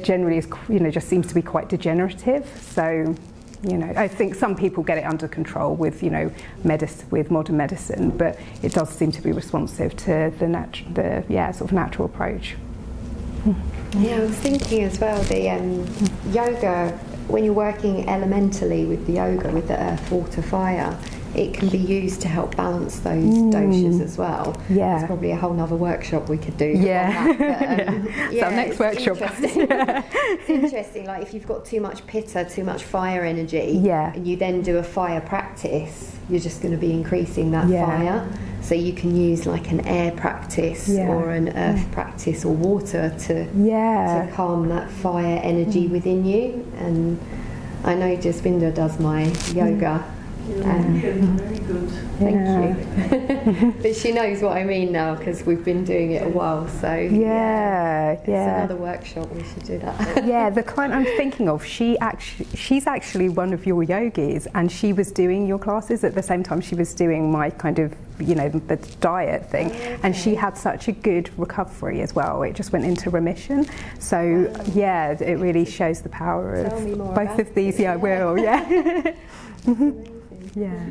generally is just seems to be quite degenerative. So I think some people get it under control with with modern medicine, but it does seem to be responsive to the sort of natural approach. Yeah, I was thinking as well, the yoga, when you're working elementally with the yoga, with the earth, water, fire, it can be used to help balance those doshas as well. Yeah. There's probably a whole nother workshop we could do. Yeah. On that, but, so next workshop. It's interesting, like if you've got too much pitta, too much fire energy, and you then do a fire practice, you're just going to be increasing that fire. So you can use like an air practice or an earth practice or water to calm that fire energy within you. And I know Jasvinda does my yoga. Very good. Thank you. But she knows what I mean now, because we've been doing it a while. So it's another workshop. We should do that. The client I'm thinking of, she's actually one of your yogis, and she was doing your classes at the same time she was doing my kind of the diet thing. And she had such a good recovery as well. It just went into remission. So it really shows the power of both of these. I will. Did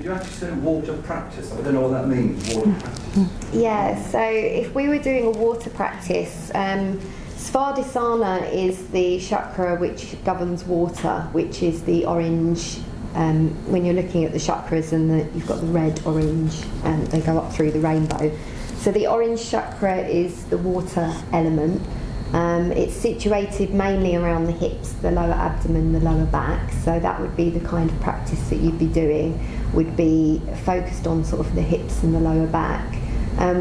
you actually say water practice? I don't know what that means, water practice. Yeah, so if we were doing a water practice, Svadhisthana is the chakra which governs water, which is the orange. When you're looking at the chakras, and you've got the red, orange, and they go up through the rainbow. So the orange chakra is the water element. It's situated mainly around the hips, the lower abdomen, the lower back. So that would be the kind of practice that you'd be doing, would be focused on sort of the hips and the lower back.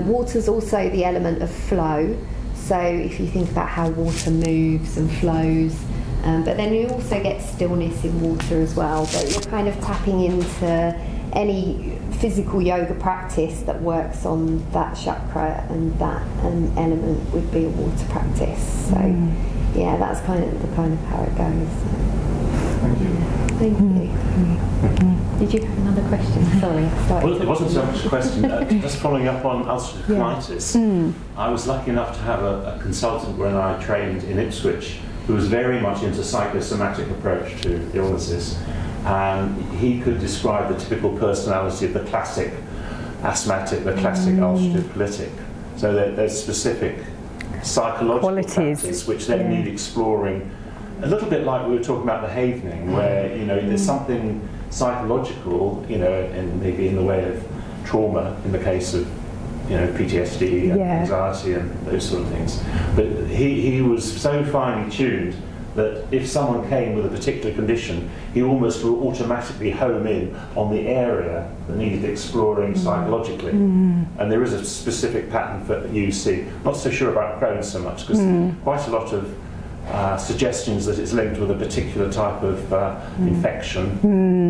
Water's also the element of flow. So if you think about how water moves and flows, but then you also get stillness in water as well. But you're kind of tapping into any physical yoga practice that works on that chakra, and that element would be a water practice. So that's kind of how it goes. Thank you. Did you have another question? Sorry, I started. Well, it wasn't so much a question. Just following up on ulcerative colitis, I was lucky enough to have a consultant when I trained in Ipswich who was very much into psychosomatic approach to illnesses. And he could describe the typical personality of the classic asthmatic, the classic ulcerative colitic. So there's specific psychological qualities which then need exploring. A little bit like we were talking about the havening, where there's something psychological, and maybe in the way of trauma in the case of PTSD and anxiety and those sort of things. But he was so finely tuned that if someone came with a particular condition, he almost will automatically home in on the area that needed exploring psychologically. And there is a specific pattern for UC. Not so sure about Crohn's so much, because quite a lot of suggestions that it's linked with a particular type of infection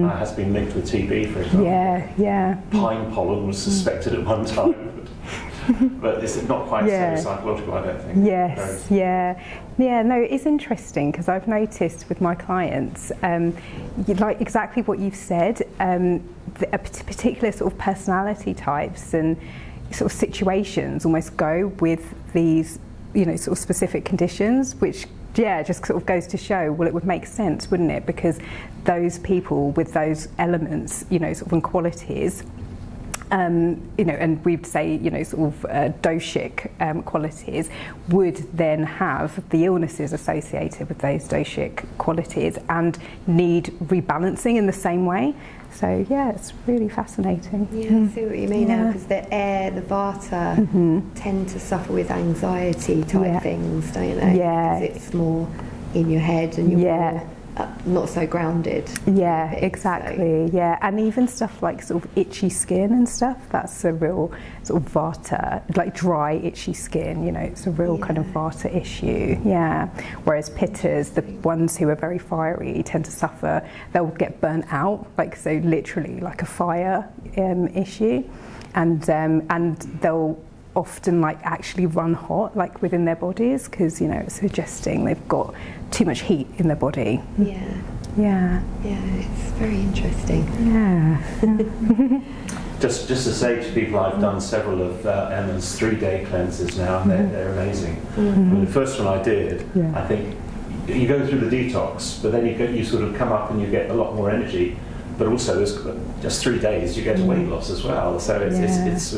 has been linked with TB, for example. Pine pollen was suspected at one time. but it's not quite so psychological, I don't think. Yes, yeah, no, it is interesting because I've noticed with my clients, like exactly what you've said, a particular sort of personality types and sort of situations almost go with these, sort of specific conditions, which just sort of goes to show, well, it would make sense, wouldn't it? Because those people with those elements, sort of and qualities, and we'd say, sort of doshic qualities, would then have the illnesses associated with those doshic qualities and need rebalancing in the same way. So it's really fascinating. Yeah, I see what you mean now, because the air, the vata, tend to suffer with anxiety type things, don't they? Yeah. Because it's more in your head and you're more not so grounded. Yeah, exactly. So. Yeah, and even stuff like sort of itchy skin and stuff, that's a real sort of vata, like dry, itchy skin, it's a real kind of vata issue. Yeah. Whereas pittas, the ones who are very fiery, tend to suffer, they'll get burnt out, like so literally like a fire issue. And they'll often like actually run hot like within their bodies because it's suggesting they've got too much heat in their body. Yeah, it's very interesting. Just to say to people, I've done several of Emma's 3-day cleanses now, and they're amazing. The first one I did, I think you go through the detox, but then you sort of come up and you get a lot more energy. But also, there's just 3 days you get weight loss as well. So it's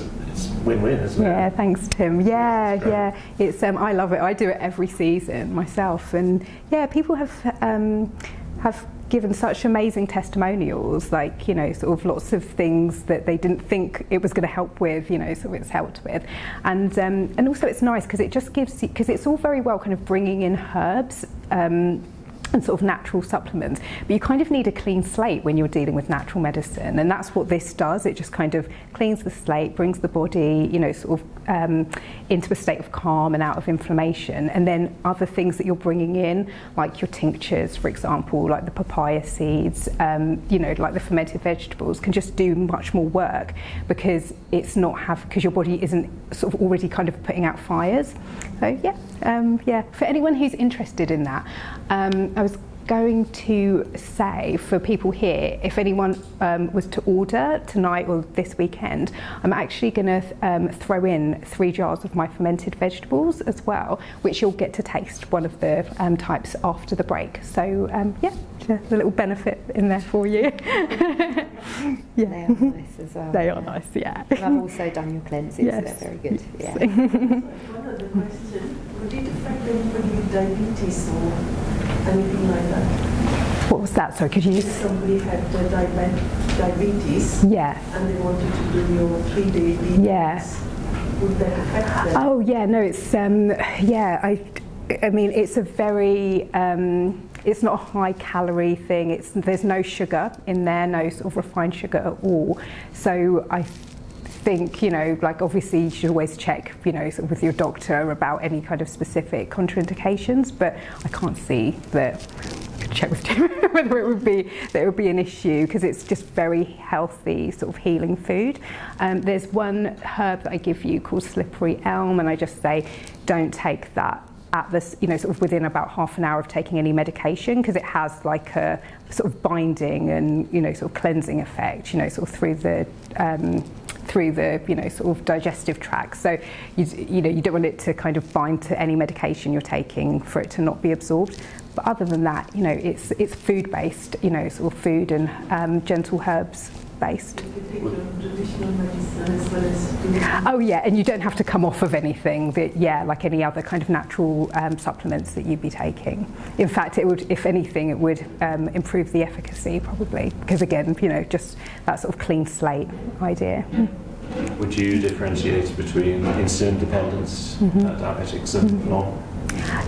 win-win, isn't it? Yeah, thanks, Tim. Yeah. It's I love it. I do it every season myself, and people have given such amazing testimonials, like sort of lots of things that they didn't think it was going to help with, so it's helped with, and also it's nice because it just gives you, because it's all very well kind of bringing in herbs. And sort of natural supplements, but you kind of need a clean slate when you're dealing with natural medicine, and that's what this does. It just kind of cleans the slate, brings the body, sort of into a state of calm and out of inflammation. And then other things that you're bringing in, like your tinctures, for example, like the papaya seeds, like the fermented vegetables, can just do much more work because because your body isn't sort of already kind of putting out fires. So for anyone who's interested in that, I was going to say for people here, if anyone was to order tonight or this weekend, I'm actually going to throw in 3 jars of my fermented vegetables as well, which you'll get to taste one of the types after the break. So a little benefit in there for you. They are nice as well. They are nice, yeah. And I've also done your cleanses, so they're very good. Yeah. One other question, would it affect anybody with diabetes or anything like that? What was that? Sorry, could you If somebody had diabetes and they wanted to do your 3-day detox, would that affect them? Oh no, it's I mean it's a very it's not a high calorie thing. There's no sugar in there, no sort of refined sugar at all. So I think, like obviously you should always check, sort of with your doctor about any kind of specific contraindications, but I can't see that. I could check with Tim whether it would be an issue because it's just very healthy, sort of healing food. There's one herb that I give you called slippery elm, and I just say don't take that at this, sort of within about half an hour of taking any medication, because it has like a sort of binding and sort of cleansing effect, sort of through the sort of digestive tract. So you don't want it to kind of bind to any medication you're taking for it to not be absorbed. But other than that, it's food based, sort of food and gentle herbs based. Traditional medicine as well as Oh yeah, and you don't have to come off of anything like any other kind of natural supplements that you'd be taking. In fact, it would, if anything, it would improve the efficacy probably, because again, just that sort of clean slate idea. Would you differentiate between insulin dependence, diabetics, and non?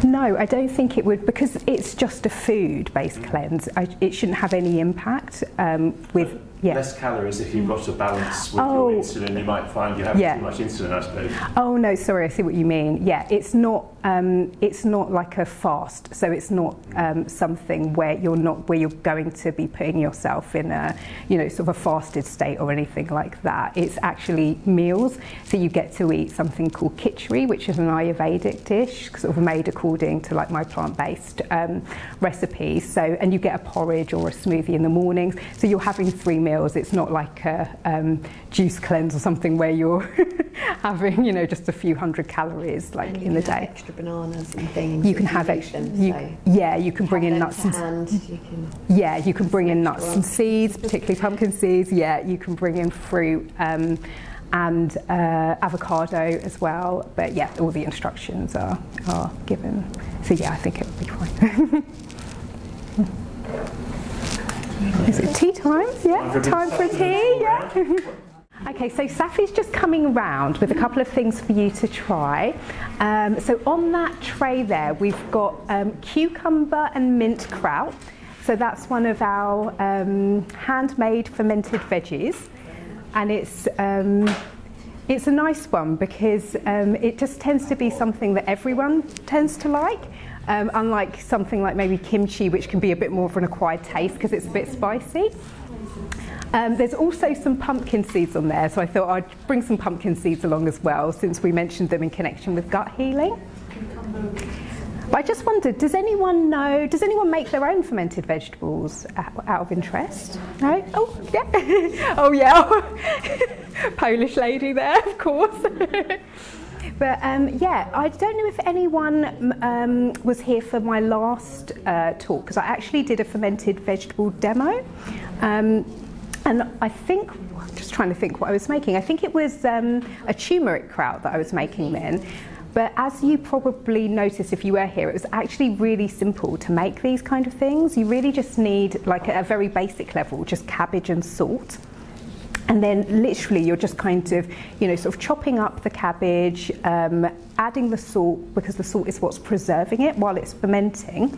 No, I don't think it would, because it's just a food-based cleanse. It shouldn't have any impact with less calories if you've got a balance with your insulin. You might find you have too much insulin, I suppose. Oh no, sorry, I see what you mean. Yeah, it's not like a fast, so it's not something where you're going to be putting yourself in a sort of a fasted state or anything like that. It's actually meals. So you get to eat something called khichdi, which is an Ayurvedic dish, sort of made according to like my plant-based recipes. So, and you get a porridge or a smoothie in the mornings. So you're having 3 meals. It's not like a juice cleanse or something where you're having, just a few hundred calories like in the day. Extra bananas and things. You can have extra. You can bring in nuts and you can bring in nuts and seeds, particularly pumpkin seeds. Yeah, you can bring in fruit and avocado as well. But yeah, all the instructions are given. So yeah, I think it will be fine. Is it tea time? Yeah, time for tea. Yeah. Okay, so Safi's just coming around with a couple of things for you to try. So on that tray there, we've got cucumber and mint kraut. So that's one of our handmade fermented veggies, and it's a nice one because it just tends to be something that everyone tends to like. Unlike something like maybe kimchi, which can be a bit more of an acquired taste because it's a bit spicy. There's also some pumpkin seeds on there, so I thought I'd bring some pumpkin seeds along as well, since we mentioned them in connection with gut healing. But I just wondered, does anyone make their own fermented vegetables out of interest? No? Oh, yeah. Oh, yeah. Polish lady there, of course. But I don't know if anyone was here for my last talk, because I actually did a fermented vegetable demo. And I think, I'm just trying to think what I was making. I think it was a turmeric kraut that I was making then. But as you probably noticed if you were here, it was actually really simple to make these kind of things. You really just need, like at a very basic level, just cabbage and salt. And then literally you're just kind of, sort of chopping up the cabbage, adding the salt, because the salt is what's preserving it while it's fermenting.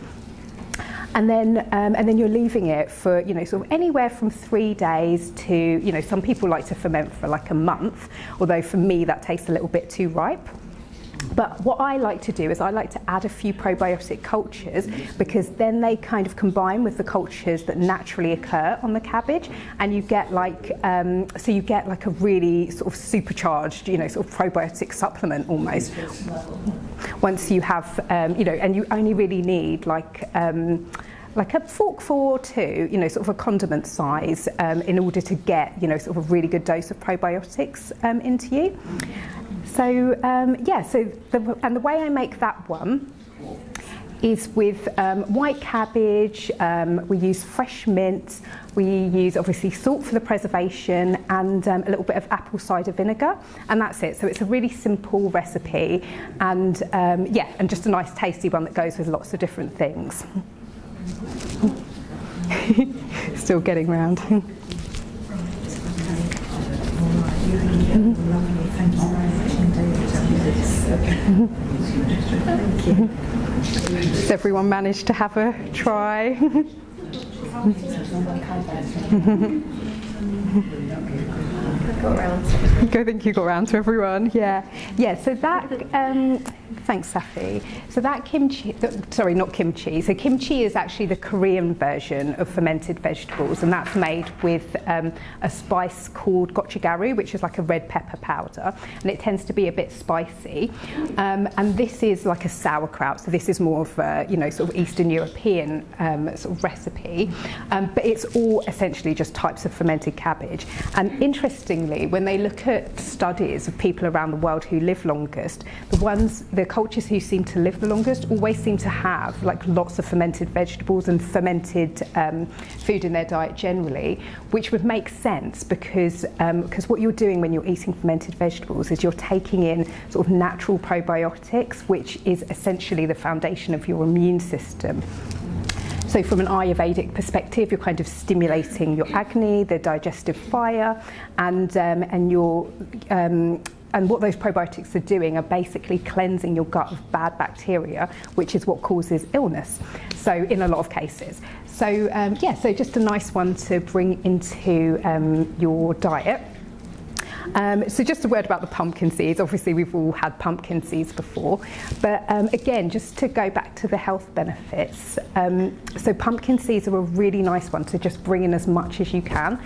And then you're leaving it for, sort of anywhere from 3 days to, some people like to ferment for like a month, although for me that tastes a little bit too ripe. But what I like to do is I like to add a few probiotic cultures, because then they kind of combine with the cultures that naturally occur on the cabbage, and you get like a really sort of supercharged, sort of probiotic supplement almost. Once you have, and you only really need like a forkful or two, sort of a condiment size, in order to get, sort of a really good dose of probiotics into you. So the way I make that one is with white cabbage. We use fresh mint. We use obviously salt for the preservation, and a little bit of apple cider vinegar, and that's it. So it's a really simple recipe, and and just a nice tasty one that goes with lots of different things. Still getting round. Has everyone managed to have a try? I think you got round to everyone. Yeah. So that. Thanks, Safi. So that kimchi, not kimchi. So kimchi is actually the Korean version of fermented vegetables, and that's made with a spice called gochugaru, which is like a red pepper powder, and it tends to be a bit spicy. And this is like a sauerkraut, so this is more of a, sort of Eastern European sort of recipe. But it's all essentially just types of fermented cabbage. And interestingly, when they look at studies of people around the world who live longest, the cultures who seem to live the longest always seem to have like lots of fermented vegetables and fermented food in their diet generally, which would make sense because what you're doing when you're eating fermented vegetables is you're taking in sort of natural probiotics, which is essentially the foundation of your immune system. So from an Ayurvedic perspective, you're kind of stimulating your Agni, the digestive fire, and what those probiotics are doing are basically cleansing your gut of bad bacteria, which is what causes illness. So in a lot of cases. So so just a nice one to bring into your diet. So just a word about the pumpkin seeds. Obviously we've all had pumpkin seeds before, but again, just to go back to the health benefits. So pumpkin seeds are a really nice one to just bring in as much as you can,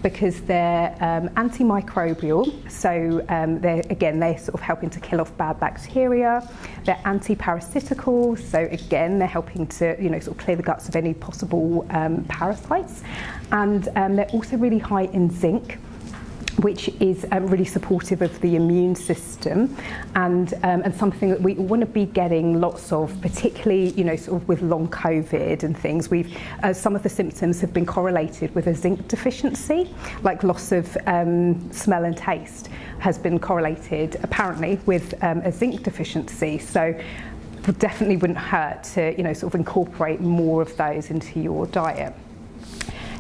because they're antimicrobial, so they're sort of helping to kill off bad bacteria. They're anti-parasitical, so again they're helping to sort of clear the guts of any possible parasites, and they're also really high in zinc, which is really supportive of the immune system, and something that we want to be getting lots of, particularly sort of with long COVID and things. Some of the symptoms have been correlated with a zinc deficiency, like loss of smell and taste has been correlated apparently with a zinc deficiency. So it definitely wouldn't hurt to sort of incorporate more of those into your diet.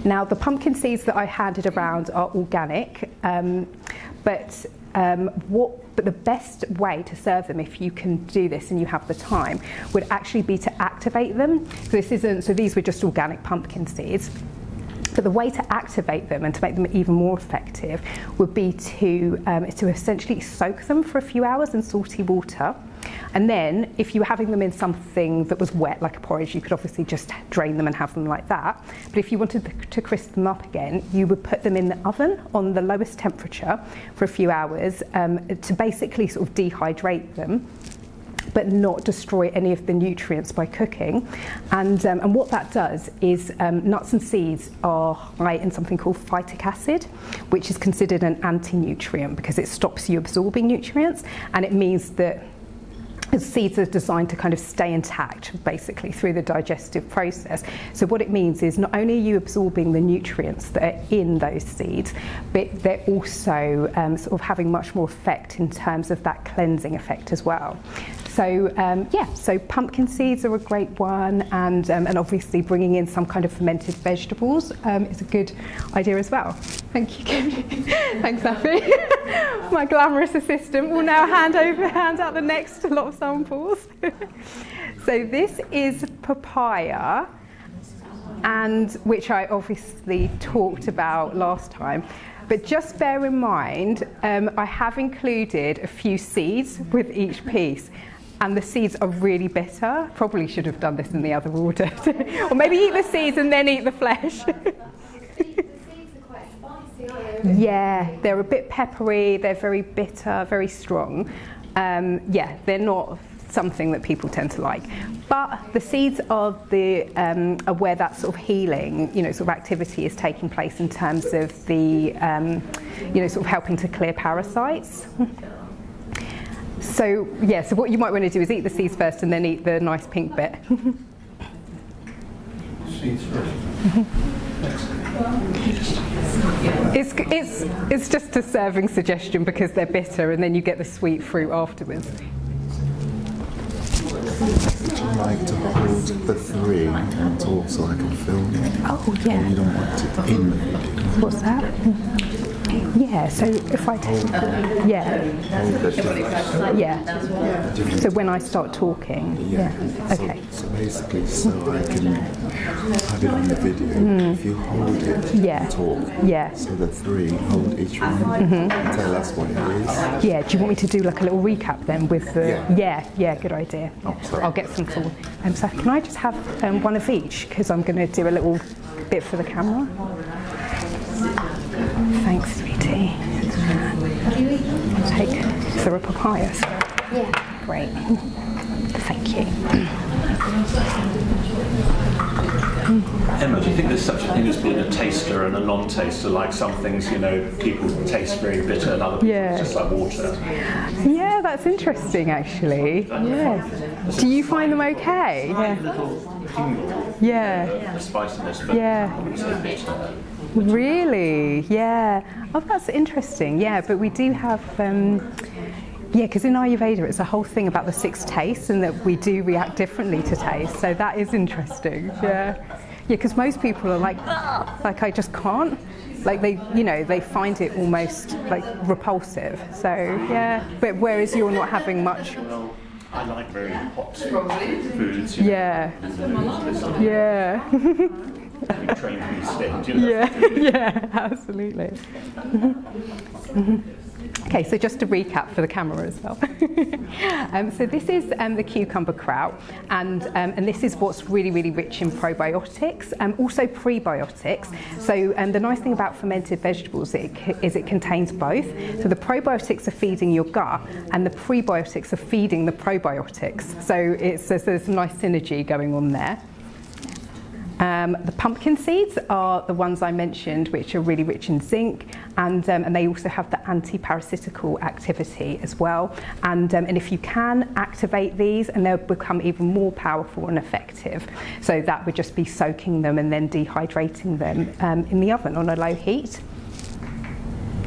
Now, the pumpkin seeds that I handed around are organic, but the best way to serve them, if you can do this and you have the time, would actually be to activate them. So these were just organic pumpkin seeds. But the way to activate them and to make them even more effective would be to essentially soak them for a few hours in salty water. And then if you were having them in something that was wet, like a porridge, you could obviously just drain them and have them like that. But if you wanted to crisp them up again, you would put them in the oven on the lowest temperature for a few hours to basically sort of dehydrate them, but not destroy any of the nutrients by cooking. And what that does is nuts and seeds are high in something called phytic acid, which is considered an anti-nutrient because it stops you absorbing nutrients, and it means that seeds are designed to kind of stay intact basically through the digestive process. So what it means is not only are you absorbing the nutrients that are in those seeds, but they're also sort of having much more effect in terms of that cleansing effect as well. So so pumpkin seeds are a great one, and obviously bringing in some kind of fermented vegetables is a good idea as well. Thank you, Kim. Thanks, Safi. My glamorous assistant will now hand out the next lot of samples. So this is papaya, and which I obviously talked about last time. But just bear in mind, I have included a few seeds with each piece. And the seeds are really bitter. Probably should have done this in the other order. Or maybe eat the seeds and then eat the flesh. The seeds are quite spicy, aren't they? Yeah, they're a bit peppery, they're very bitter, very strong. They're not something that people tend to like. But the seeds are where that sort of healing, sort of activity is taking place in terms of the, sort of helping to clear parasites. So what you might want to do is eat the seeds first and then eat the nice pink bit. Seeds first. It's just a serving suggestion because they're bitter, and then you get the sweet fruit afterwards. Would you like to hold the three and talk so I can film it? Oh yeah. Or you don't want it in the video? What's that? Yeah, so if I take, so when I start talking, okay. So basically, so I can have it on the video. If you hold it and talk, so the three, hold each one and tell us what it is. Yeah, do you want me to do like a little recap then with the, good idea. Oh, sorry. I'll get some full, so can I just have one of each, because I'm going to do a little bit for the camera. Thanks, sweetie. I'll take, is there a papaya? Yeah. Great. Thank you. Emma, do you think there's such a thing as being a taster and a non-taster? Like some things, people taste very bitter, and other people it's just like water. Yeah, that's interesting actually. Yeah. Do you find them okay? Little tingle. Yeah. The spiciness, but it's a bitter. Really? Yeah. Oh, that's interesting. Yeah, but we do have, Yeah, because in Ayurveda it's a whole thing about the 6 tastes and that we do react differently to taste. So that is interesting. Yeah, because most people are like, I just can't. Like they find it almost like repulsive. So yeah, but whereas you're not having much. Well, I like very hot foods. Yeah. Yeah. You trained me stead, you know. Yeah, absolutely. Okay, so just to recap for the camera as well. So this is the cucumber kraut, and this is what's really, really rich in probiotics, also prebiotics. So the nice thing about fermented vegetables is it contains both. So the probiotics are feeding your gut, and the prebiotics are feeding the probiotics. So there's a nice synergy going on there. The pumpkin seeds are the ones I mentioned, which are really rich in zinc, and they also have the anti-parasitical activity as well. And if you can activate these, and they'll become even more powerful and effective. So that would just be soaking them and then dehydrating them in the oven on a low heat.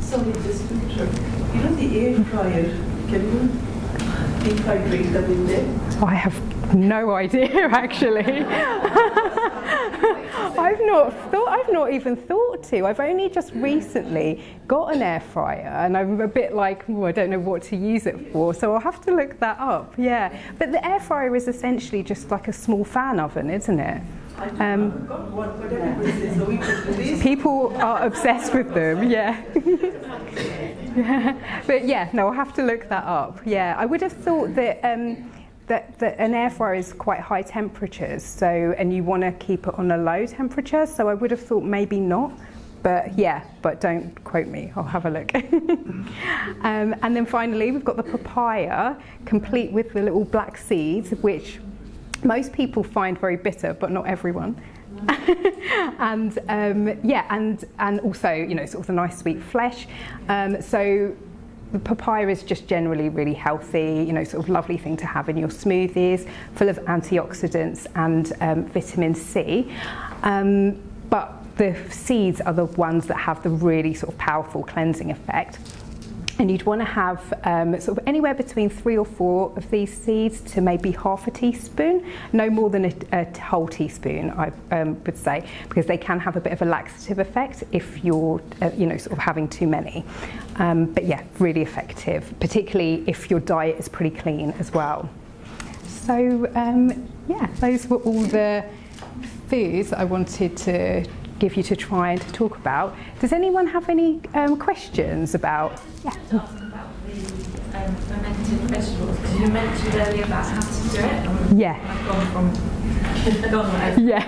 Sorry, just to you know the air fryer, can you dehydrate them in there? I have no idea, actually. I've not even thought to. I've only just recently got an air fryer, and I'm a bit like, I don't know what to use it for, so I'll have to look that up. Yeah, but the air fryer is essentially just like a small fan oven, isn't it? People are obsessed with them. Yeah. But yeah, no, I'll have to look that up. Yeah, I would have thought that. That an air fryer is quite high temperatures, so and you want to keep it on a low temperature, so I would have thought maybe not, but yeah, but don't quote me, I'll have a look. And then finally we've got the papaya, complete with the little black seeds, which most people find very bitter, but not everyone. And and also sort of the nice sweet flesh. So the papaya is just generally really healthy, sort of lovely thing to have in your smoothies, full of antioxidants and vitamin C. But the seeds are the ones that have the really sort of powerful cleansing effect. And you'd want to have sort of anywhere between 3 or 4 of these seeds to maybe half a teaspoon, no more than a whole teaspoon, I would say, because they can have a bit of a laxative effect if you're, sort of having too many. But yeah, really effective, particularly if your diet is pretty clean as well. So yeah, those were all the foods that I wanted to give you to try and to talk about. Does anyone have any questions about? Yeah. About the fermented vegetables, because you mentioned earlier about how to do it. Yeah. I've gone from. Yeah.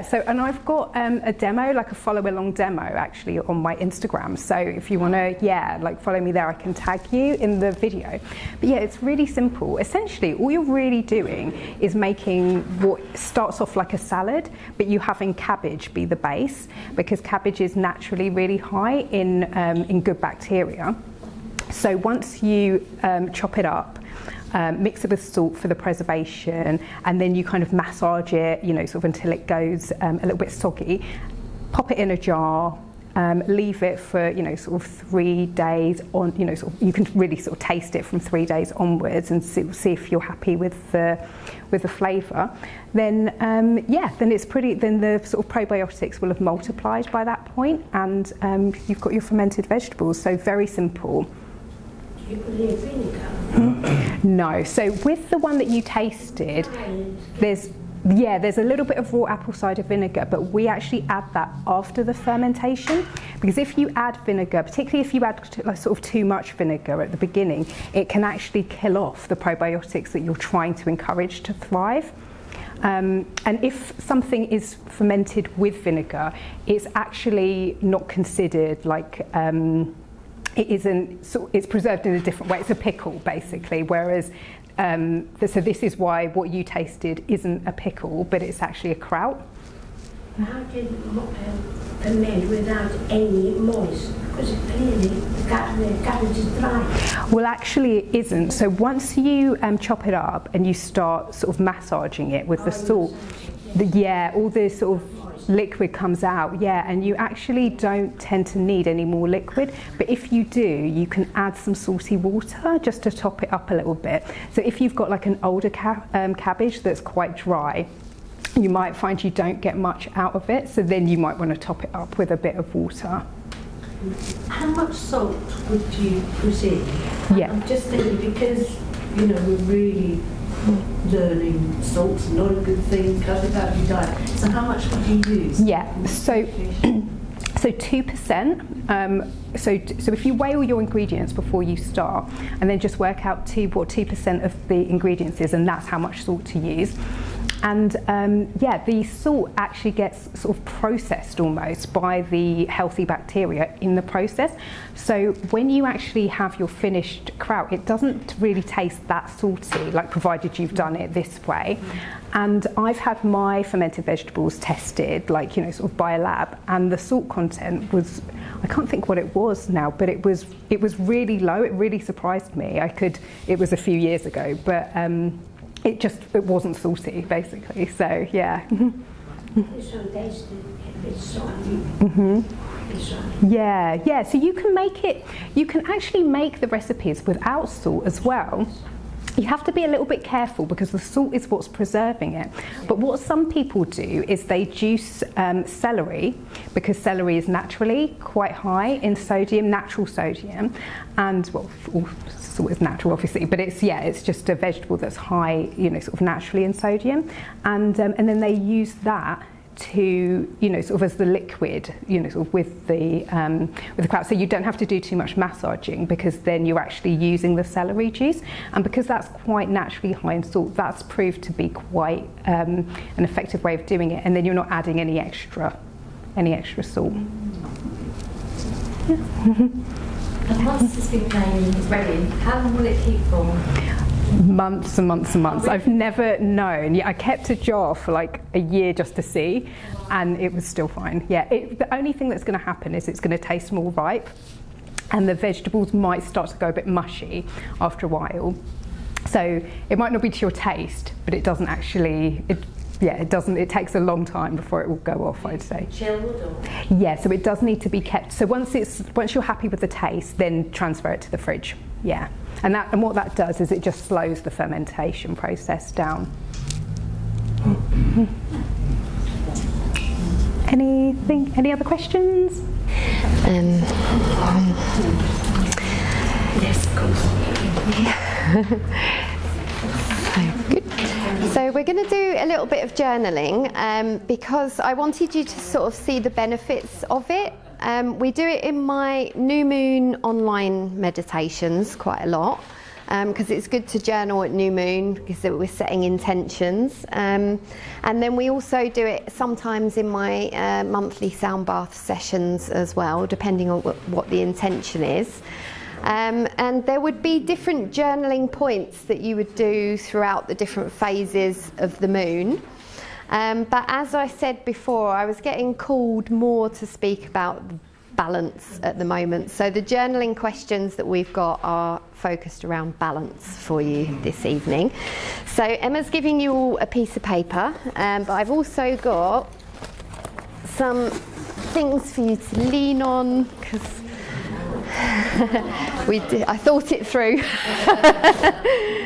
So and I've got a demo, like a follow along demo, actually on my Instagram. So if you want to, follow me there, I can tag you in the video. But yeah, it's really simple. Essentially, all you're really doing is making what starts off like a salad, but you having cabbage be the base, because cabbage is naturally really high in good bacteria. So once you chop it up, mix it with salt for the preservation, and then you kind of massage it, sort of until it goes a little bit soggy. Pop it in a jar, leave it for, sort of 3 days on, sort of, you can really sort of taste it from 3 days onwards and see if you're happy with the flavour. Then, then it's pretty, then the sort of probiotics will have multiplied by that point, and you've got your fermented vegetables. So very simple. You put in vinegar? No. So with the one that you tasted, there's a little bit of raw apple cider vinegar, but we actually add that after the fermentation, because if you add vinegar, particularly if you add sort of too much vinegar at the beginning, it can actually kill off the probiotics that you're trying to encourage to thrive. And if something is fermented with vinegar, it's actually not considered like it isn't. So it's preserved in a different way. It's a pickle, basically. Whereas, so this is why what you tasted isn't a pickle, but it's actually a kraut. How can ferment without any moist? Because really the cabbage is dry. Well, actually, it isn't. So once you chop it up and you start sort of massaging it with the salt, all the sort of liquid comes out, yeah, and you actually don't tend to need any more liquid, but if you do, you can add some salty water just to top it up a little bit. So if you've got like an older cabbage that's quite dry, you might find you don't get much out of it, so then you might want to top it up with a bit of water. How much salt would you put in? Yeah. I'm just thinking, because, you know, we're really learning salt's not a good thing, cut it out of your diet. So how much would you use? Yeah, so 2%. So if you weigh all your ingredients before you start, and then just work out what 2% of the ingredients is, and that's how much salt to use. And yeah, the salt actually gets sort of processed almost by the healthy bacteria in the process. So when you actually have your finished kraut, it doesn't really taste that salty, like provided you've done it this way. And I've had my fermented vegetables tested, like, you know, sort of by a lab, and the salt content was, I can't think what it was now, but it was really low. It really surprised me. It was a few years ago, but it wasn't salty, basically. So yeah. It's so tasty, it's salty. Yeah. So you can actually make the recipes without salt as well. You have to be a little bit careful because the salt is what's preserving it. But what some people do is they juice celery, because celery is naturally quite high in sodium, natural sodium, and well, salt is natural obviously, but it's just a vegetable that's high, you know, sort of naturally in sodium, and then they use that to, you know, sort of as the liquid, you know, sort of with the kraut. So you don't have to do too much massaging, because then you're actually using the celery juice, and because that's quite naturally high in salt, that's proved to be quite an effective way of doing it, and then you're not adding any extra salt. Yeah. And once it's been plain and it's ready, how long will it keep for? Months and months and months. I've never known. Yeah, I kept a jar for like a year just to see, and it was still fine. Yeah, the only thing that's going to happen is it's going to taste more ripe, and the vegetables might start to go a bit mushy after a while. So it might not be to your taste, but it doesn't actually. It doesn't. It takes a long time before it will go off, I'd say. Chilled or? Yeah, so it does need to be kept. So once you're happy with the taste, then transfer it to the fridge. Yeah, and what that does is it just slows the fermentation process down. Any other questions? Yes, of course. Yeah. Good. So we're going to do a little bit of journaling because I wanted you to sort of see the benefits of it. We do it in my new moon online meditations quite a lot, because it's good to journal at new moon because we're setting intentions, and then we also do it sometimes in my monthly sound bath sessions as well, depending on what the intention is. And there would be different journaling points that you would do throughout the different phases of the moon. But as I said before, I was getting called more to speak about balance at the moment. So the journaling questions that we've got are focused around balance for you this evening. So Emma's giving you all a piece of paper, but I've also got some things for you to lean on, because I thought it through.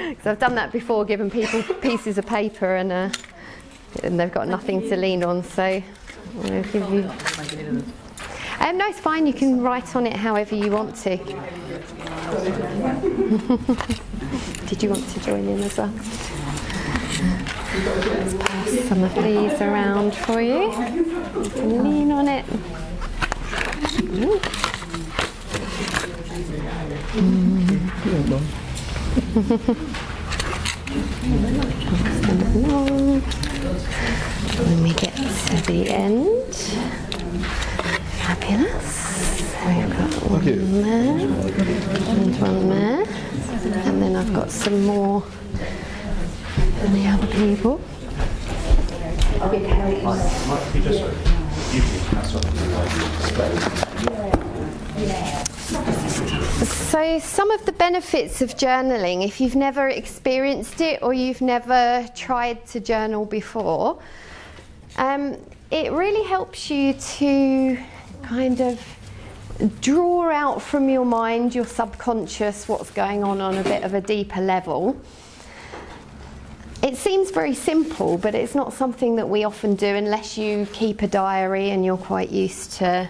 Because I've done that before, given people pieces of paper and they've got nothing to lean on, so I'm going to give you... no, it's fine, you can write on it however you want to. Did you want to join in as well? Let's pass some of these around for you. You can lean on it. When we get to the end, fabulous. We've got one there and one there, and then I've got some more for the other people. So some of the benefits of journaling, if you've never experienced it or you've never tried to journal before, it really helps you to kind of draw out from your mind, your subconscious, what's going on a bit of a deeper level. It seems very simple, but it's not something that we often do unless you keep a diary and you're quite used to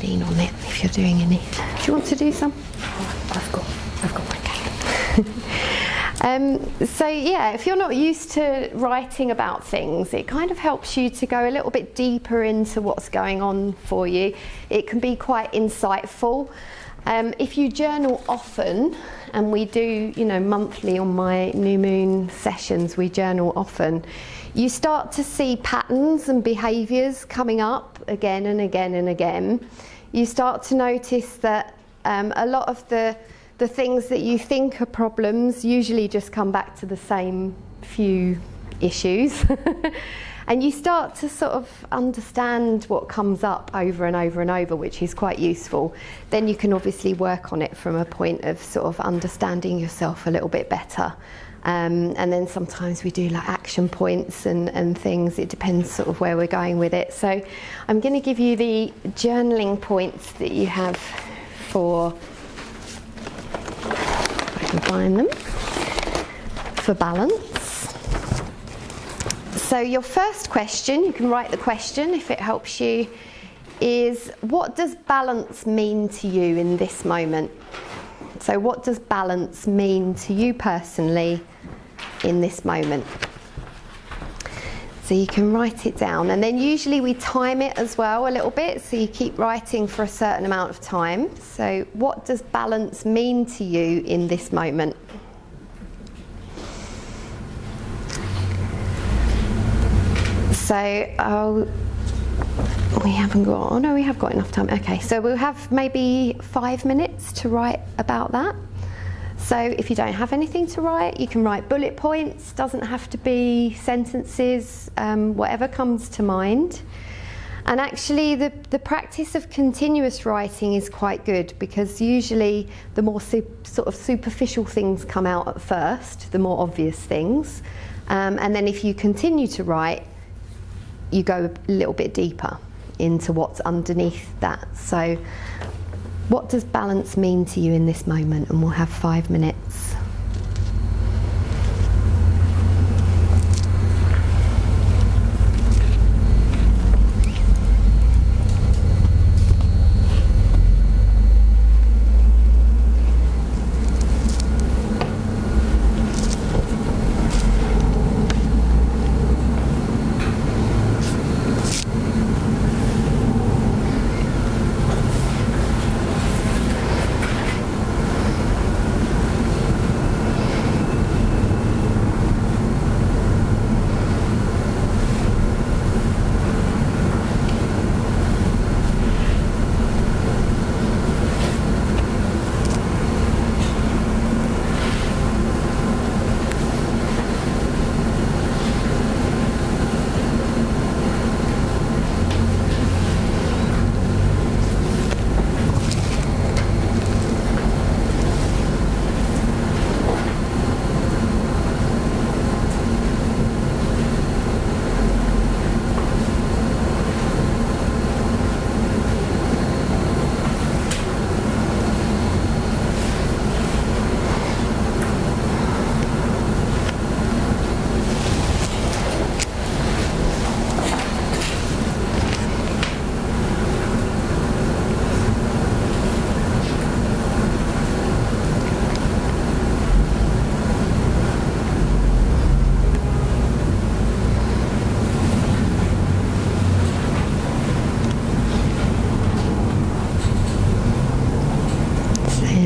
lean on it if you're doing any. Do you want to do some? I've got my cat. So yeah, if you're not used to writing about things, it kind of helps you to go a little bit deeper into what's going on for you. It can be quite insightful. If you journal often, and we do, monthly on my new moon sessions, we journal often, you start to see patterns and behaviours coming up again and again and again. You start to notice that a lot of the things that you think are problems usually just come back to the same few issues. And you start to sort of understand what comes up over and over and over, which is quite useful. Then you can obviously work on it from a point of sort of understanding yourself a little bit better. And then sometimes we do like action points and things. It depends sort of where we're going with it. So I'm going to give you the journaling points that you have for, if I can find them, for balance. So your first question, you can write the question if it helps you, is what does balance mean to you in this moment? So what does balance mean to you personally in this moment? So you can write it down, and then usually we time it as well a little bit, so you keep writing for a certain amount of time. So what does balance mean to you in this moment? So we haven't got, oh no, we have got enough time. Okay, so we'll have maybe 5 minutes to write about that. So if you don't have anything to write, you can write bullet points, doesn't have to be sentences, whatever comes to mind. And actually the practice of continuous writing is quite good, because usually the more sort of superficial things come out at first, the more obvious things. And then if you continue to write, you go a little bit deeper into what's underneath that. So what does balance mean to you in this moment? And we'll have 5 minutes.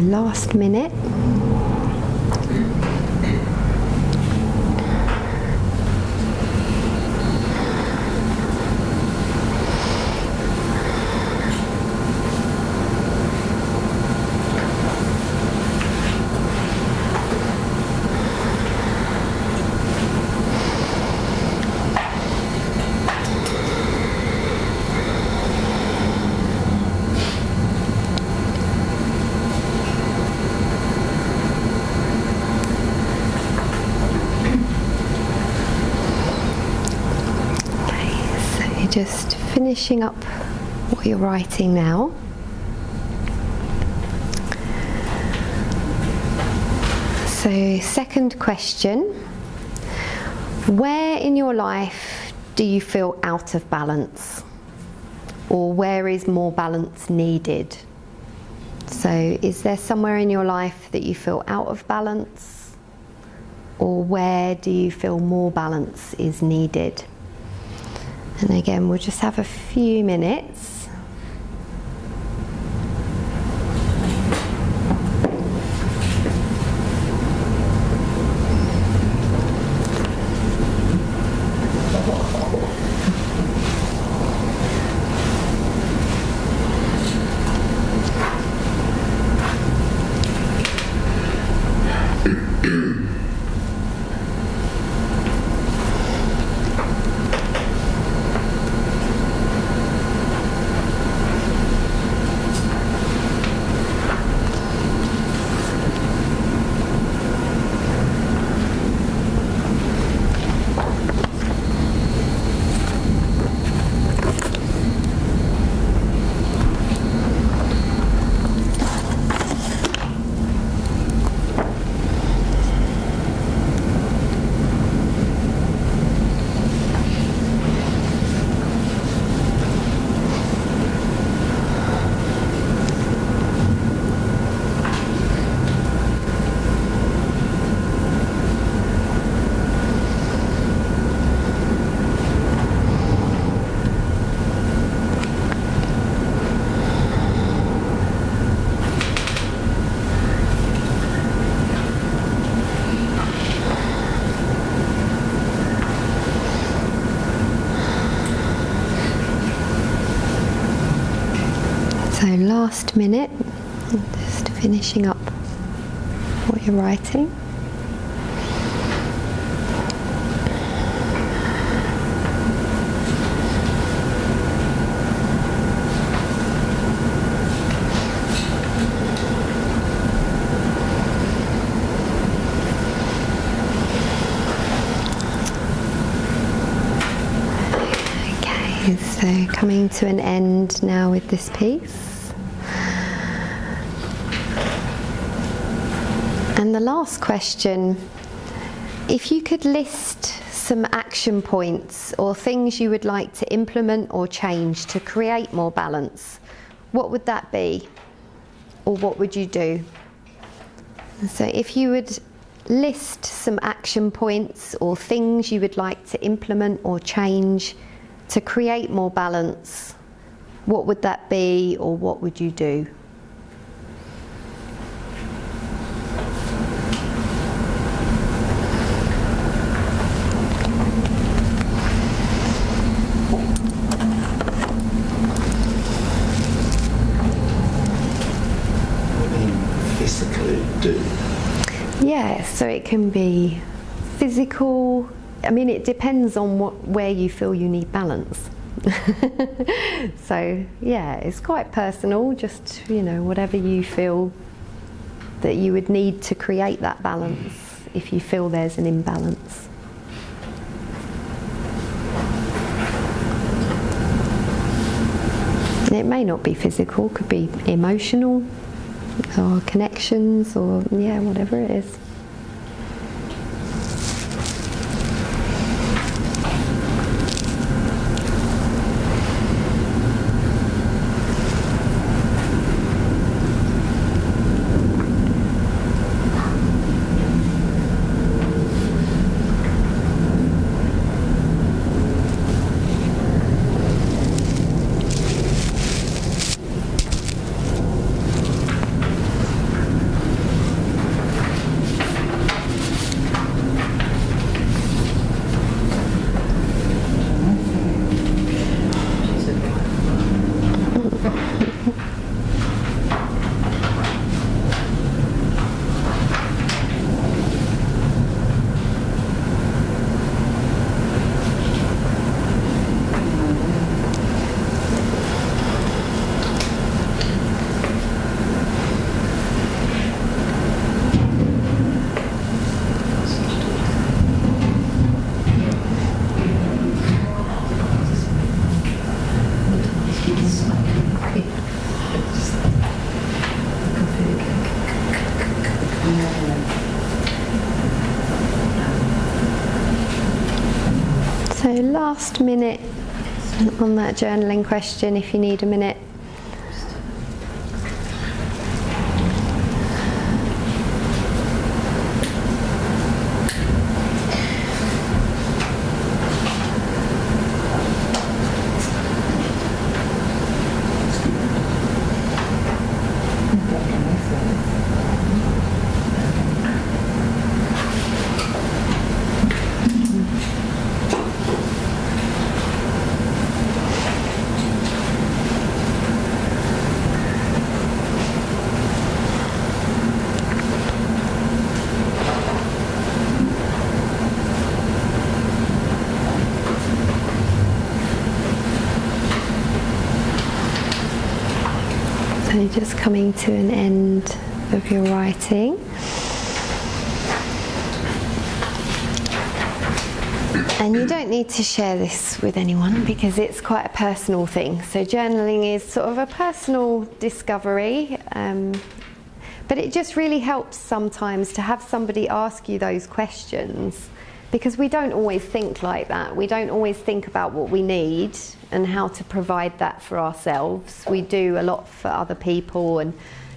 Last minute. just finishing up what you're writing now. So, second question. Where in your life do you feel out of balance? Or where is more balance needed? So, is there somewhere in your life that you feel out of balance? Or where do you feel more balance is needed? And again, we'll just have a few minutes. So last minute, just finishing up what you're writing. Okay, so coming to an end now with this piece. And the last question, if you could list some action points or things you would like to implement or change to create more balance, what would that be? Or what would you do? So if you would list some action points or things you would like to implement or change to create more balance, what would that be or what would you do? Yeah, so it can be physical. I mean, it depends on where you feel you need balance. So yeah, it's quite personal, just, you know, whatever you feel that you would need to create that balance if you feel there's an imbalance. It may not be physical, could be emotional or connections or, yeah, whatever it is. last minute on that journaling question if you need a minute. So just coming to an end of your writing. And you don't need to share this with anyone because it's quite a personal thing. So journaling is sort of a personal discovery, but it just really helps sometimes to have somebody ask you those questions, because we don't always think like that. We don't always think about what we need and how to provide that for ourselves. We do a lot for other people and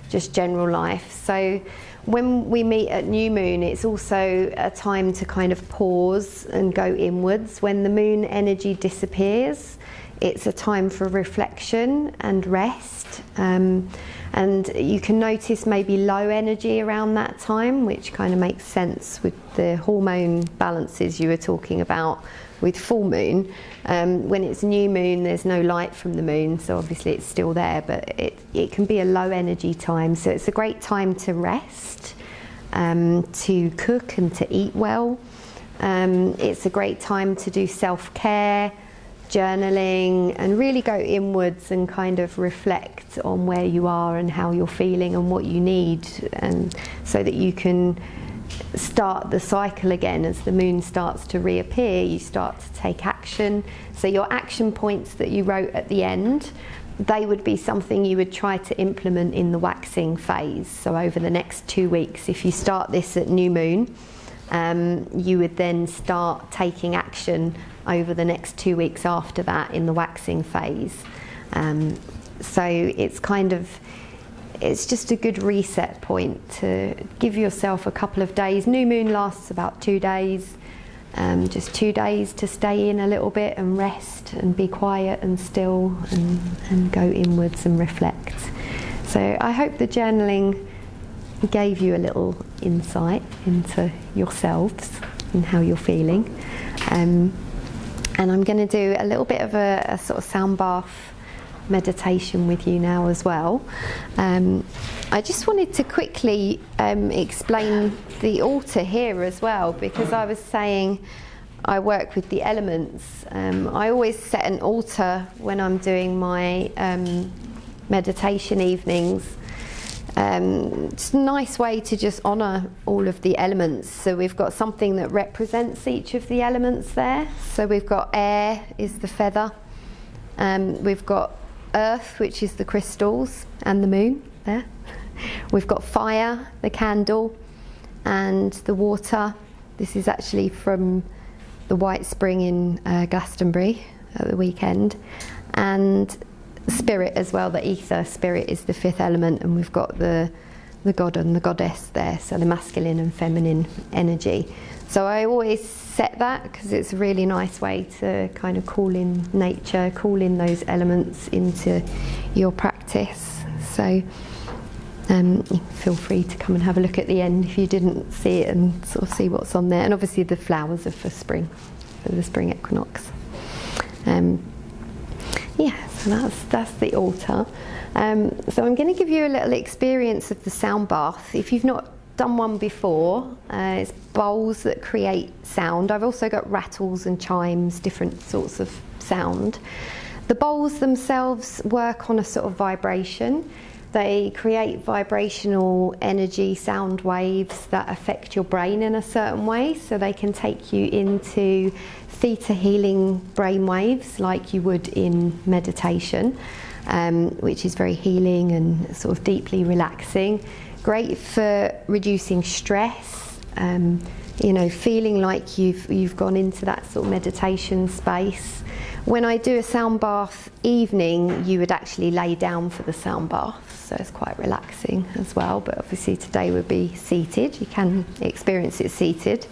just general life. So when we meet at new moon, it's also a time to kind of pause and go inwards. When the moon energy disappears, it's a time for reflection and rest. And you can notice maybe low energy around that time, which kind of makes sense with the hormone balances you were talking about with full moon. When it's new moon, there's no light from the moon, so obviously it's still there, but it can be a low energy time. So it's a great time to rest, to cook and to eat well. It's a great time to do self-care, journaling, and really go inwards and kind of reflect on where you are and how you're feeling and what you need, and so that you can start the cycle again. As the moon starts to reappear, you start to take action. So your action points that you wrote at the end, they would be something you would try to implement in the waxing phase. So over the next 2 weeks, if you start this at new moon, you would then start taking action over the next 2 weeks after that in the waxing phase. So it's just a good reset point to give yourself a couple of days. New moon lasts about 2 days, just 2 days to stay in a little bit and rest and be quiet and still and go inwards and reflect. So I hope the journaling gave you a little insight into yourselves and how you're feeling. And I'm going to do a little bit of a sort of sound bath meditation with you now as well. I just wanted to quickly explain the altar here as well, because I was saying I work with the elements. I always set an altar when I'm doing my meditation evenings. It's a nice way to just honour all of the elements. So we've got something that represents each of the elements there. So we've got air is the feather, we've got earth, which is the crystals and the moon there. We've got fire, the candle, and the water. This is actually from the White Spring in Glastonbury at the weekend. And spirit as well, the ether. Spirit is the fifth element, and we've got the god and the goddess there, so the masculine and feminine energy. So I always set that because it's a really nice way to kind of call in nature, call in those elements into your practice. So feel free to come and have a look at the end if you didn't see it, and sort of see what's on there. And obviously the flowers are for spring, for the spring equinox. So that's the altar. So I'm going to give you a little experience of the sound bath. If you've not done one before, it's bowls that create sound. I've also got rattles and chimes, different sorts of sound. The bowls themselves work on a sort of vibration. They create vibrational energy, sound waves that affect your brain in a certain way, so they can take you into theta healing brain waves like you would in meditation, which is very healing and sort of deeply relaxing. Great for reducing stress, you know, feeling like you've gone into that sort of meditation space. When I do a sound bath evening, you would actually lay down for the sound bath, so it's quite relaxing as well, but obviously today would be seated. You can experience it seated.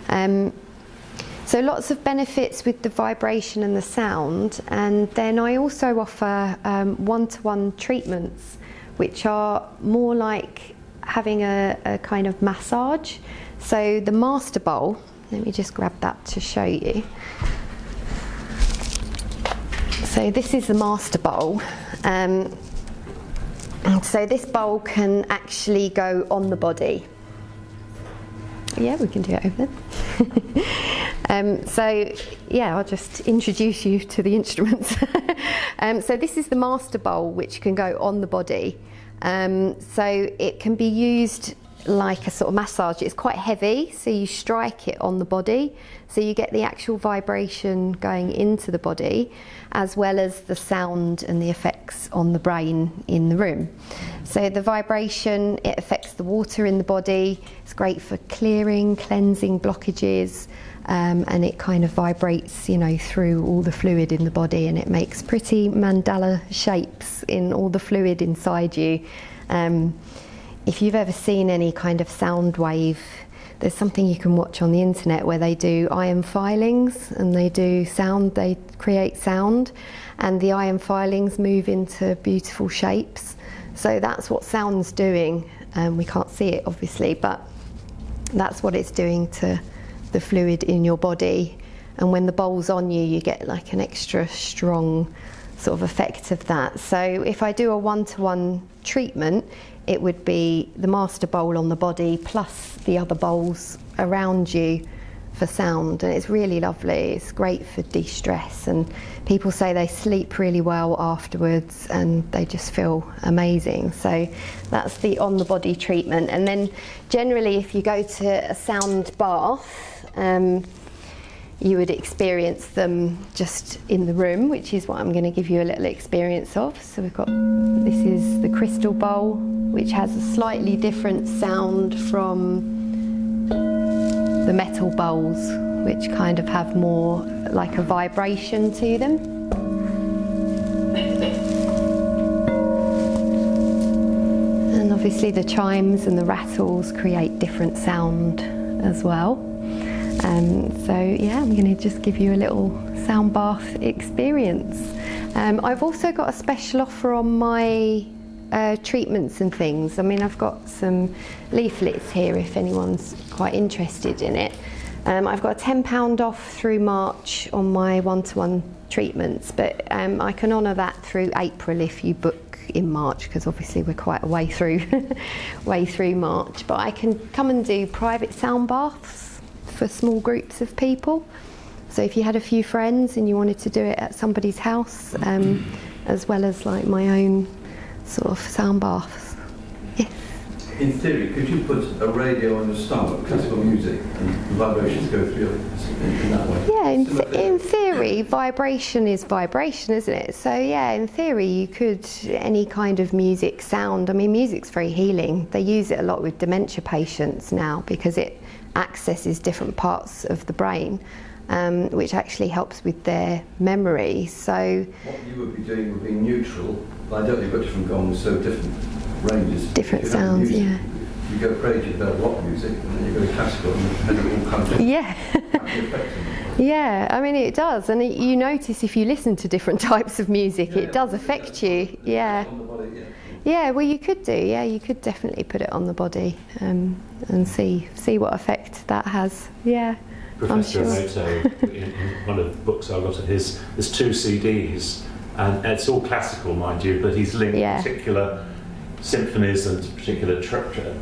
So lots of benefits with the vibration and the sound, and then I also offer one-to-one treatments, which are more like having a kind of massage. So the master bowl, let me just grab that to show you. So this is the master bowl. So this bowl can actually go on the body. Yeah, we can do it over there. So yeah, I'll just introduce you to the instruments. So this is the master bowl, which can go on the body. So it can be used like a sort of massage. It's quite heavy, so you strike it on the body, so you get the actual vibration going into the body, as well as the sound and the effects on the brain in the room. So the vibration, it affects the water in the body. It's great for clearing, cleansing blockages, and it kind of vibrates, you know, through all the fluid in the body, and it makes pretty mandala shapes in all the fluid inside you. If you've ever seen any kind of sound wave, there's something you can watch on the internet where they do iron filings and they do sound, they create sound, and the iron filings move into beautiful shapes. So that's what sound's doing. We can't see it obviously, but that's what it's doing to the fluid in your body. And when the bowl's on you, you get like an extra strong sort of effect of that. So if I do a one-to-one treatment, it would be the master bowl on the body plus the other bowls around you for sound, and it's really lovely. It's great for de-stress, and people say they sleep really well afterwards and they just feel amazing. So that's the on the body treatment. And then generally if you go to a sound bath, you would experience them just in the room, which is what I'm going to give you a little experience of. So we've got, this is the crystal bowl, which has a slightly different sound from the metal bowls, which kind of have more like a vibration to them. And obviously the chimes and the rattles create different sound as well. So yeah, I'm going to just give you a little sound bath experience. I've also got a special offer on my treatments and things. I mean, I've got some leaflets here if anyone's quite interested in it. I've got a £10 off through March on my one-to-one treatments, but I can honour that through April if you book in March, because obviously we're quite a way through March. But I can come and do private sound baths for small groups of people. So if you had a few friends and you wanted to do it at somebody's house, as well as like my own sort of sound baths. Yes. In theory, could you put a radio on your stomach, classical music, and vibrations go through in that way? Yeah, in theory, vibration is vibration, isn't it? So yeah, in theory, you could, any kind of music, sound. I mean, music's very healing. They use it a lot with dementia patients now because it accesses different parts of the brain, which actually helps with their memory. So what you would be doing would be neutral. I don't think you've got different gongs, so different ranges. Different sounds, yeah. You go crazy about rock music, and then you go classical, and it all comes in. Yeah. Yeah, I mean it does, and you notice if you listen to different types of music, it does affect you. Yeah. On the body, yeah. Yeah, well you could do, yeah, you could definitely put it on the body and see what effect that has, yeah. Professor Emoto, in one of the books I got of his, there's 2 CDs, and it's all classical, mind you, but he's linked particular symphonies and particular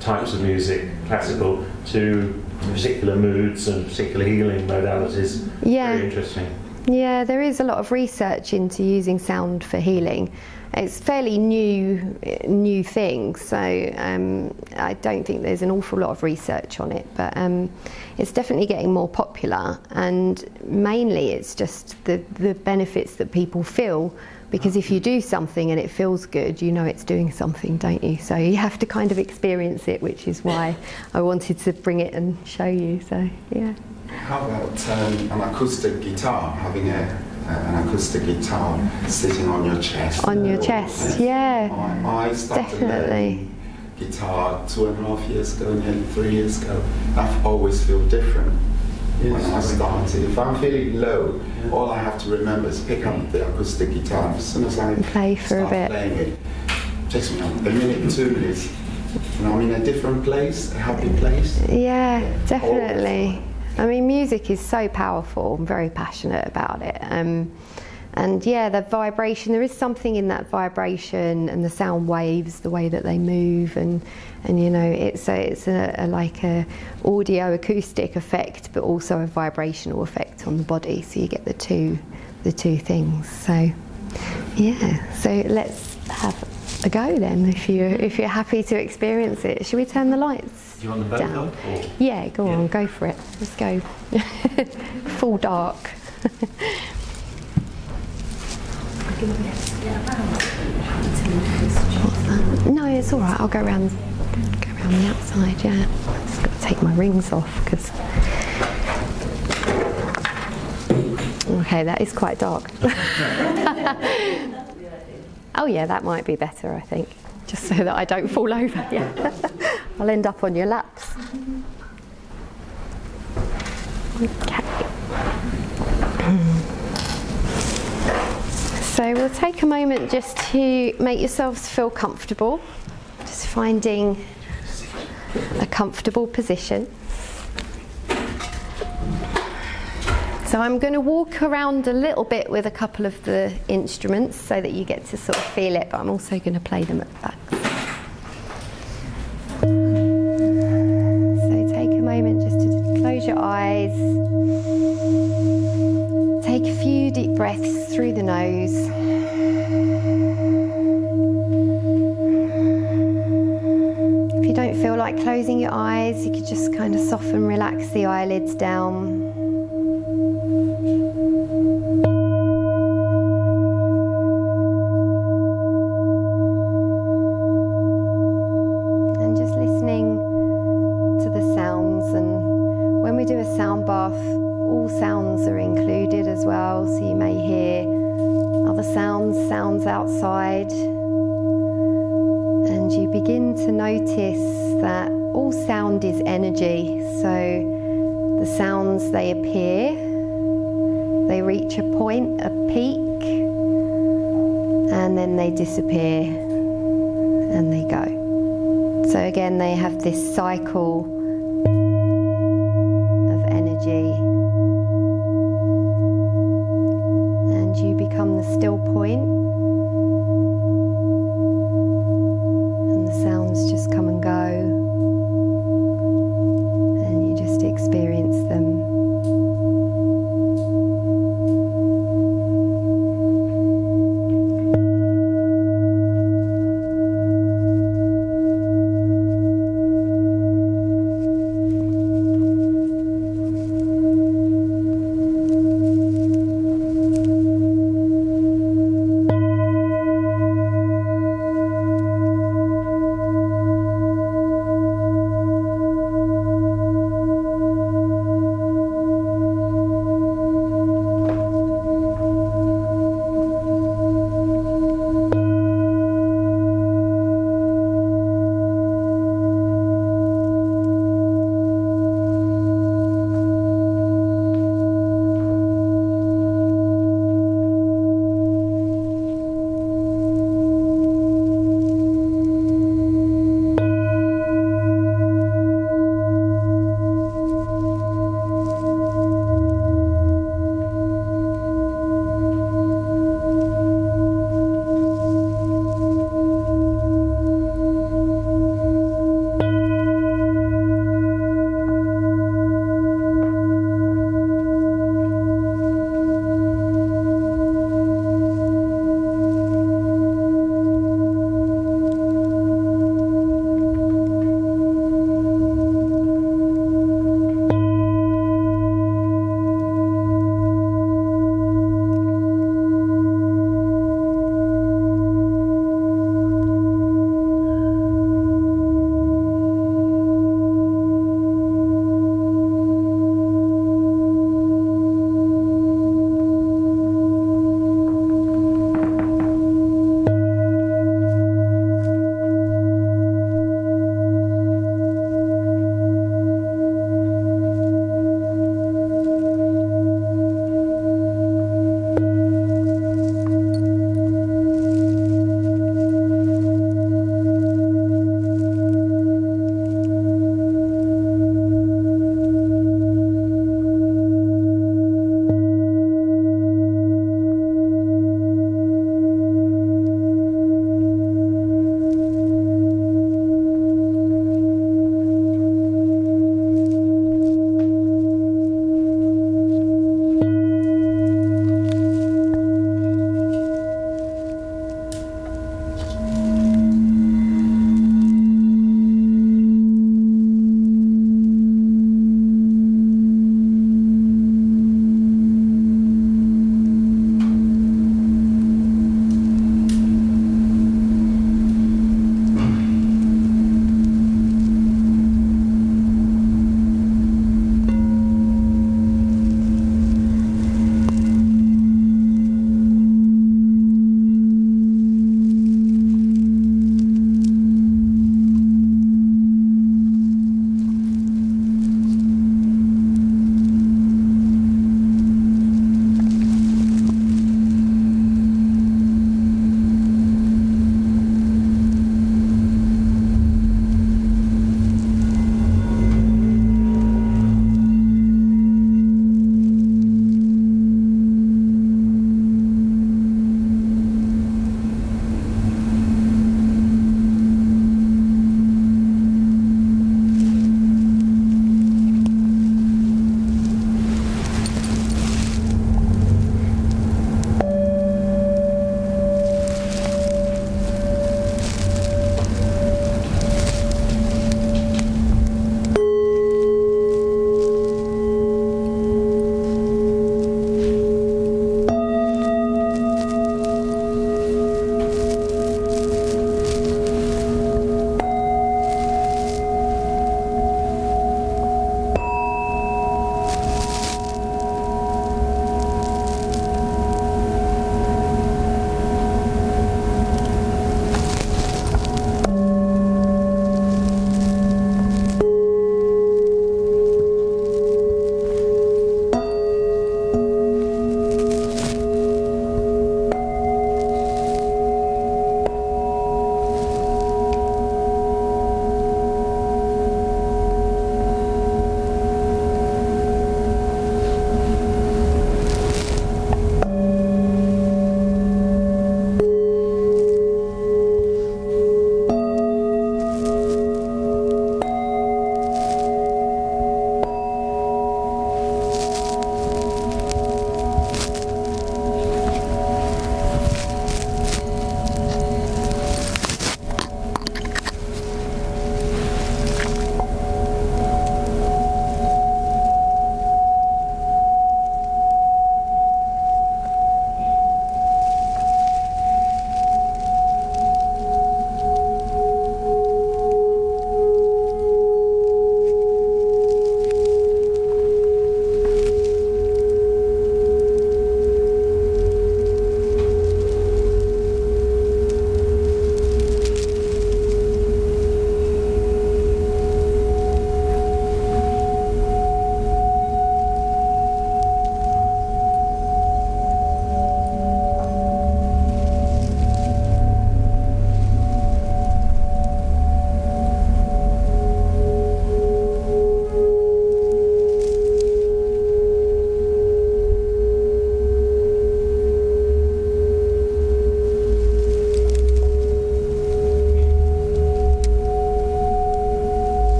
types of music, classical, to particular moods and particular healing modalities. Yeah. Very interesting. Yeah, there is a lot of research into using sound for healing. It's fairly new thing, so I don't think there's an awful lot of research on it, but it's definitely getting more popular, and mainly it's just the benefits that people feel Because if you do something and it feels good, you know it's doing something, don't you? So you have to kind of experience it, which is why I wanted to bring it and show you. So yeah. How about an acoustic guitar, having an acoustic guitar sitting on your chest? On your chest, yeah. I started Definitely. learning guitar 2.5 years ago, nearly 3 years ago. I've always feel different. When I started, if I'm feeling low, all I have to remember is pick up the acoustic guitar. As soon as I Play for a start bit. playing it takes me a minute, 2 minutes. You know, I'm in a different place, a happy place. Yeah, definitely. I mean, music is so powerful. I'm very passionate about it. And yeah, the vibration, there is something in that vibration and the sound waves, the way that they move, and you know, it's a like a audio acoustic effect, but also a vibrational effect on the body. So you get the two things. So yeah, so let's have a go then, if you're happy to experience it. Should we turn the lights Do you want them both down? on? Or? Yeah, go on, go for it. Let's go. Full dark. No, it's all right. I'll go around the outside. Yeah, I've just got to take my rings off because. Okay, that is quite dark. Oh yeah, that might be better. I think, just so that I don't fall over. Yeah, I'll end up on your laps. Okay. So we'll take a moment just to make yourselves feel comfortable, just finding a comfortable position. So I'm going to walk around a little bit with a couple of the instruments so that you get to sort of feel it, but I'm also going to play them at the back. So take a moment just to close your eyes. Take a few deep breaths through the nose. If you don't feel like closing your eyes, you could just kind of soften, relax the eyelids down. And just listening to the sounds. And when we do a sound bath, all sounds are included as well, so you may hear other sounds outside, and you begin to notice that all sound is energy. So the sounds, they appear, they reach a point, a peak, and then they disappear and they go. So again, they have this cycle of energy. You become the still point, and the sounds just come and go, and you just experience them.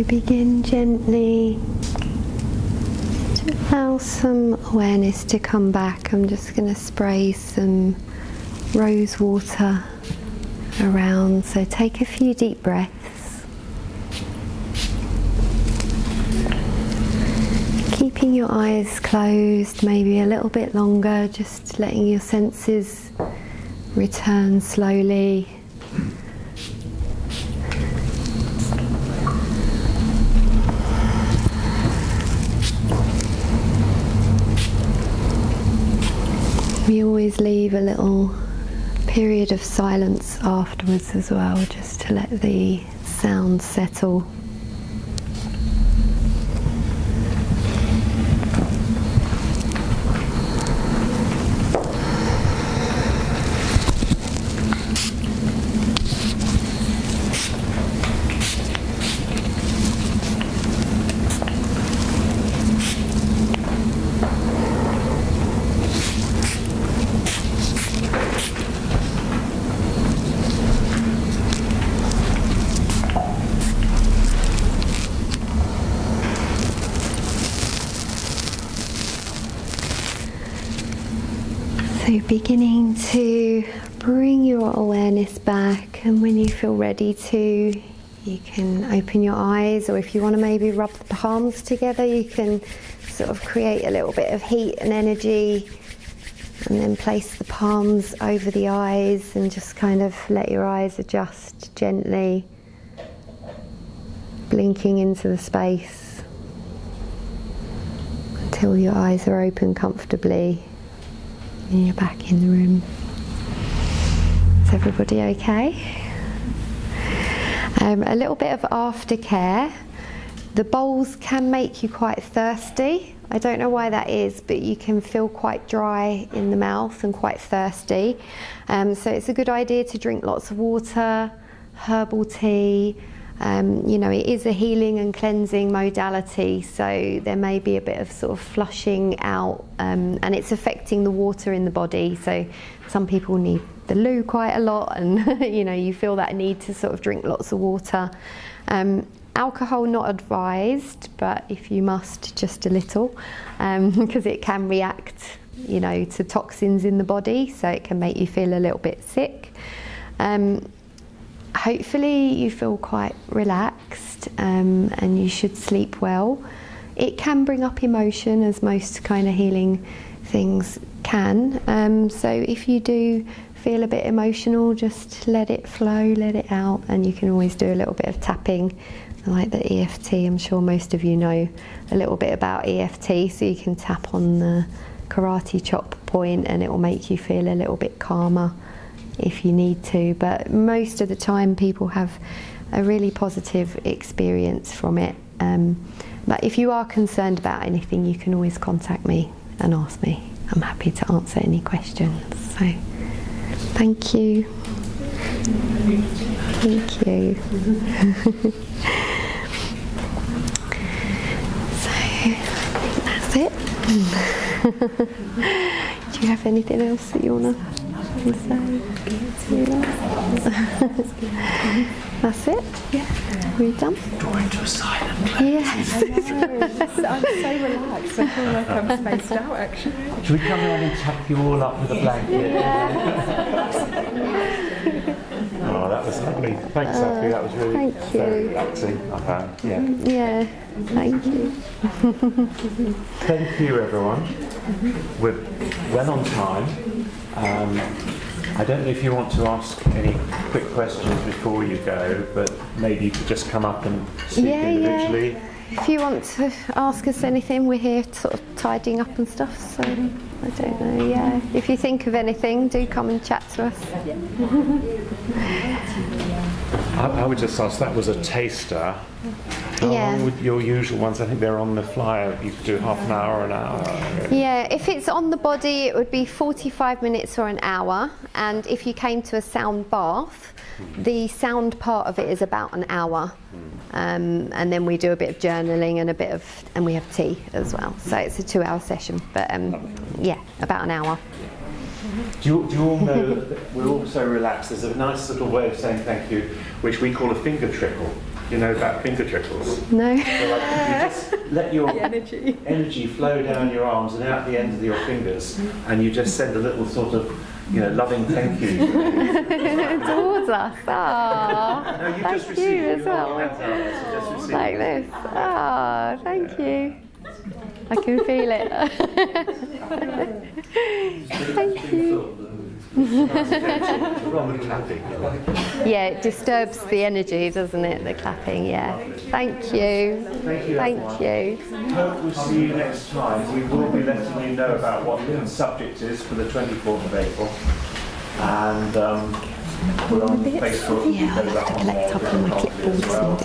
So begin gently to allow some awareness to come back. I'm just going to spray some rose water around, so take a few deep breaths. Keeping your eyes closed maybe a little bit longer, just letting your senses return slowly. We always leave a little period of silence afterwards as well, just to let the sound settle. So beginning to bring your awareness back, and when you feel ready to, you can open your eyes, or if you want to maybe rub the palms together, you can sort of create a little bit of heat and energy, and then place the palms over the eyes and just kind of let your eyes adjust gently, blinking into the space until your eyes are open comfortably. And you're back in the room. Is everybody okay? A little bit of aftercare. The bowls can make you quite thirsty. I don't know why that is, but you can feel quite dry in the mouth and quite thirsty. So it's a good idea to drink lots of water, herbal tea. You know, it is a healing and cleansing modality, so there may be a bit of sort of flushing out, and it's affecting the water in the body. So some people need the loo quite a lot, and you know, you feel that need to sort of drink lots of water. Alcohol not advised, but if you must, just a little, because it can react, you know, to toxins in the body, so it can make you feel a little bit sick. Hopefully you feel quite relaxed, and you should sleep well. It can bring up emotion, as most kind of healing things can. So if you do feel a bit emotional, just let it flow, let it out, and you can always do a little bit of tapping, like the EFT. I'm sure most of you know a little bit about EFT, so you can tap on the karate chop point and it will make you feel a little bit calmer if you need to, but most of the time people have a really positive experience from it. But if you are concerned about anything, you can always contact me and ask me. I'm happy to answer any questions. So thank you. Thank you. So I think that's it. Do you have anything else that you want to That's it? Yeah. We're done? Drawing to a silent place. Yes. I'm so relaxed. I feel like I'm spaced out, actually. Should we come around and tuck you all up with a blanket? Oh, that was lovely. Thanks, Sophie. That was really very relaxing, I found. Yeah. Yeah. Thank you. Thank you, everyone. We're well on time. I don't know if you want to ask any quick questions before you go, but maybe you could just come up and speak individually. Yeah. If you want to ask us anything, we're here sort of tidying up and stuff, so I don't know, yeah. If you think of anything, do come and chat to us. I would just ask, that was a taster. How long would your usual ones, I think they're on the flyer, you could do half an hour or an hour? Yeah, if it's on the body, it would be 45 minutes or an hour, and if you came to a sound bath, the sound part of it is about an hour. And then we do a bit of journaling and we have tea as well. So it's a 2-hour session, but yeah, about an hour. Do you all know that we're all so relaxed? There's a nice little way of saying thank you, which we call a finger trickle. you know about finger trickles? No. So like you just let your energy flow down your arms and out the ends of your fingers, and you just send a little sort of, loving thank you. Towards us. Oh, No, you thank just receive you it. as well. Your hands out, so just receive Like it. this. Oh, thank you. I can feel it. Thank you. Wrong with clapping. Yeah, it disturbs the energy, doesn't it? The clapping. Yeah. Thank you. Thank you. Thank you. Hope we'll see you next time. We will be letting you know about what the subject is for the 24th of April. And we're on Facebook. Yeah, I'll have to collect up on my clipboards as well.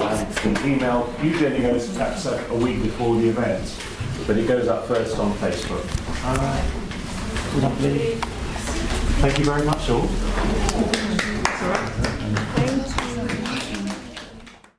And the email usually only goes perhaps a week before the event, but it goes up first on Facebook. All right. Lovely. Thank you very much all. Thank you.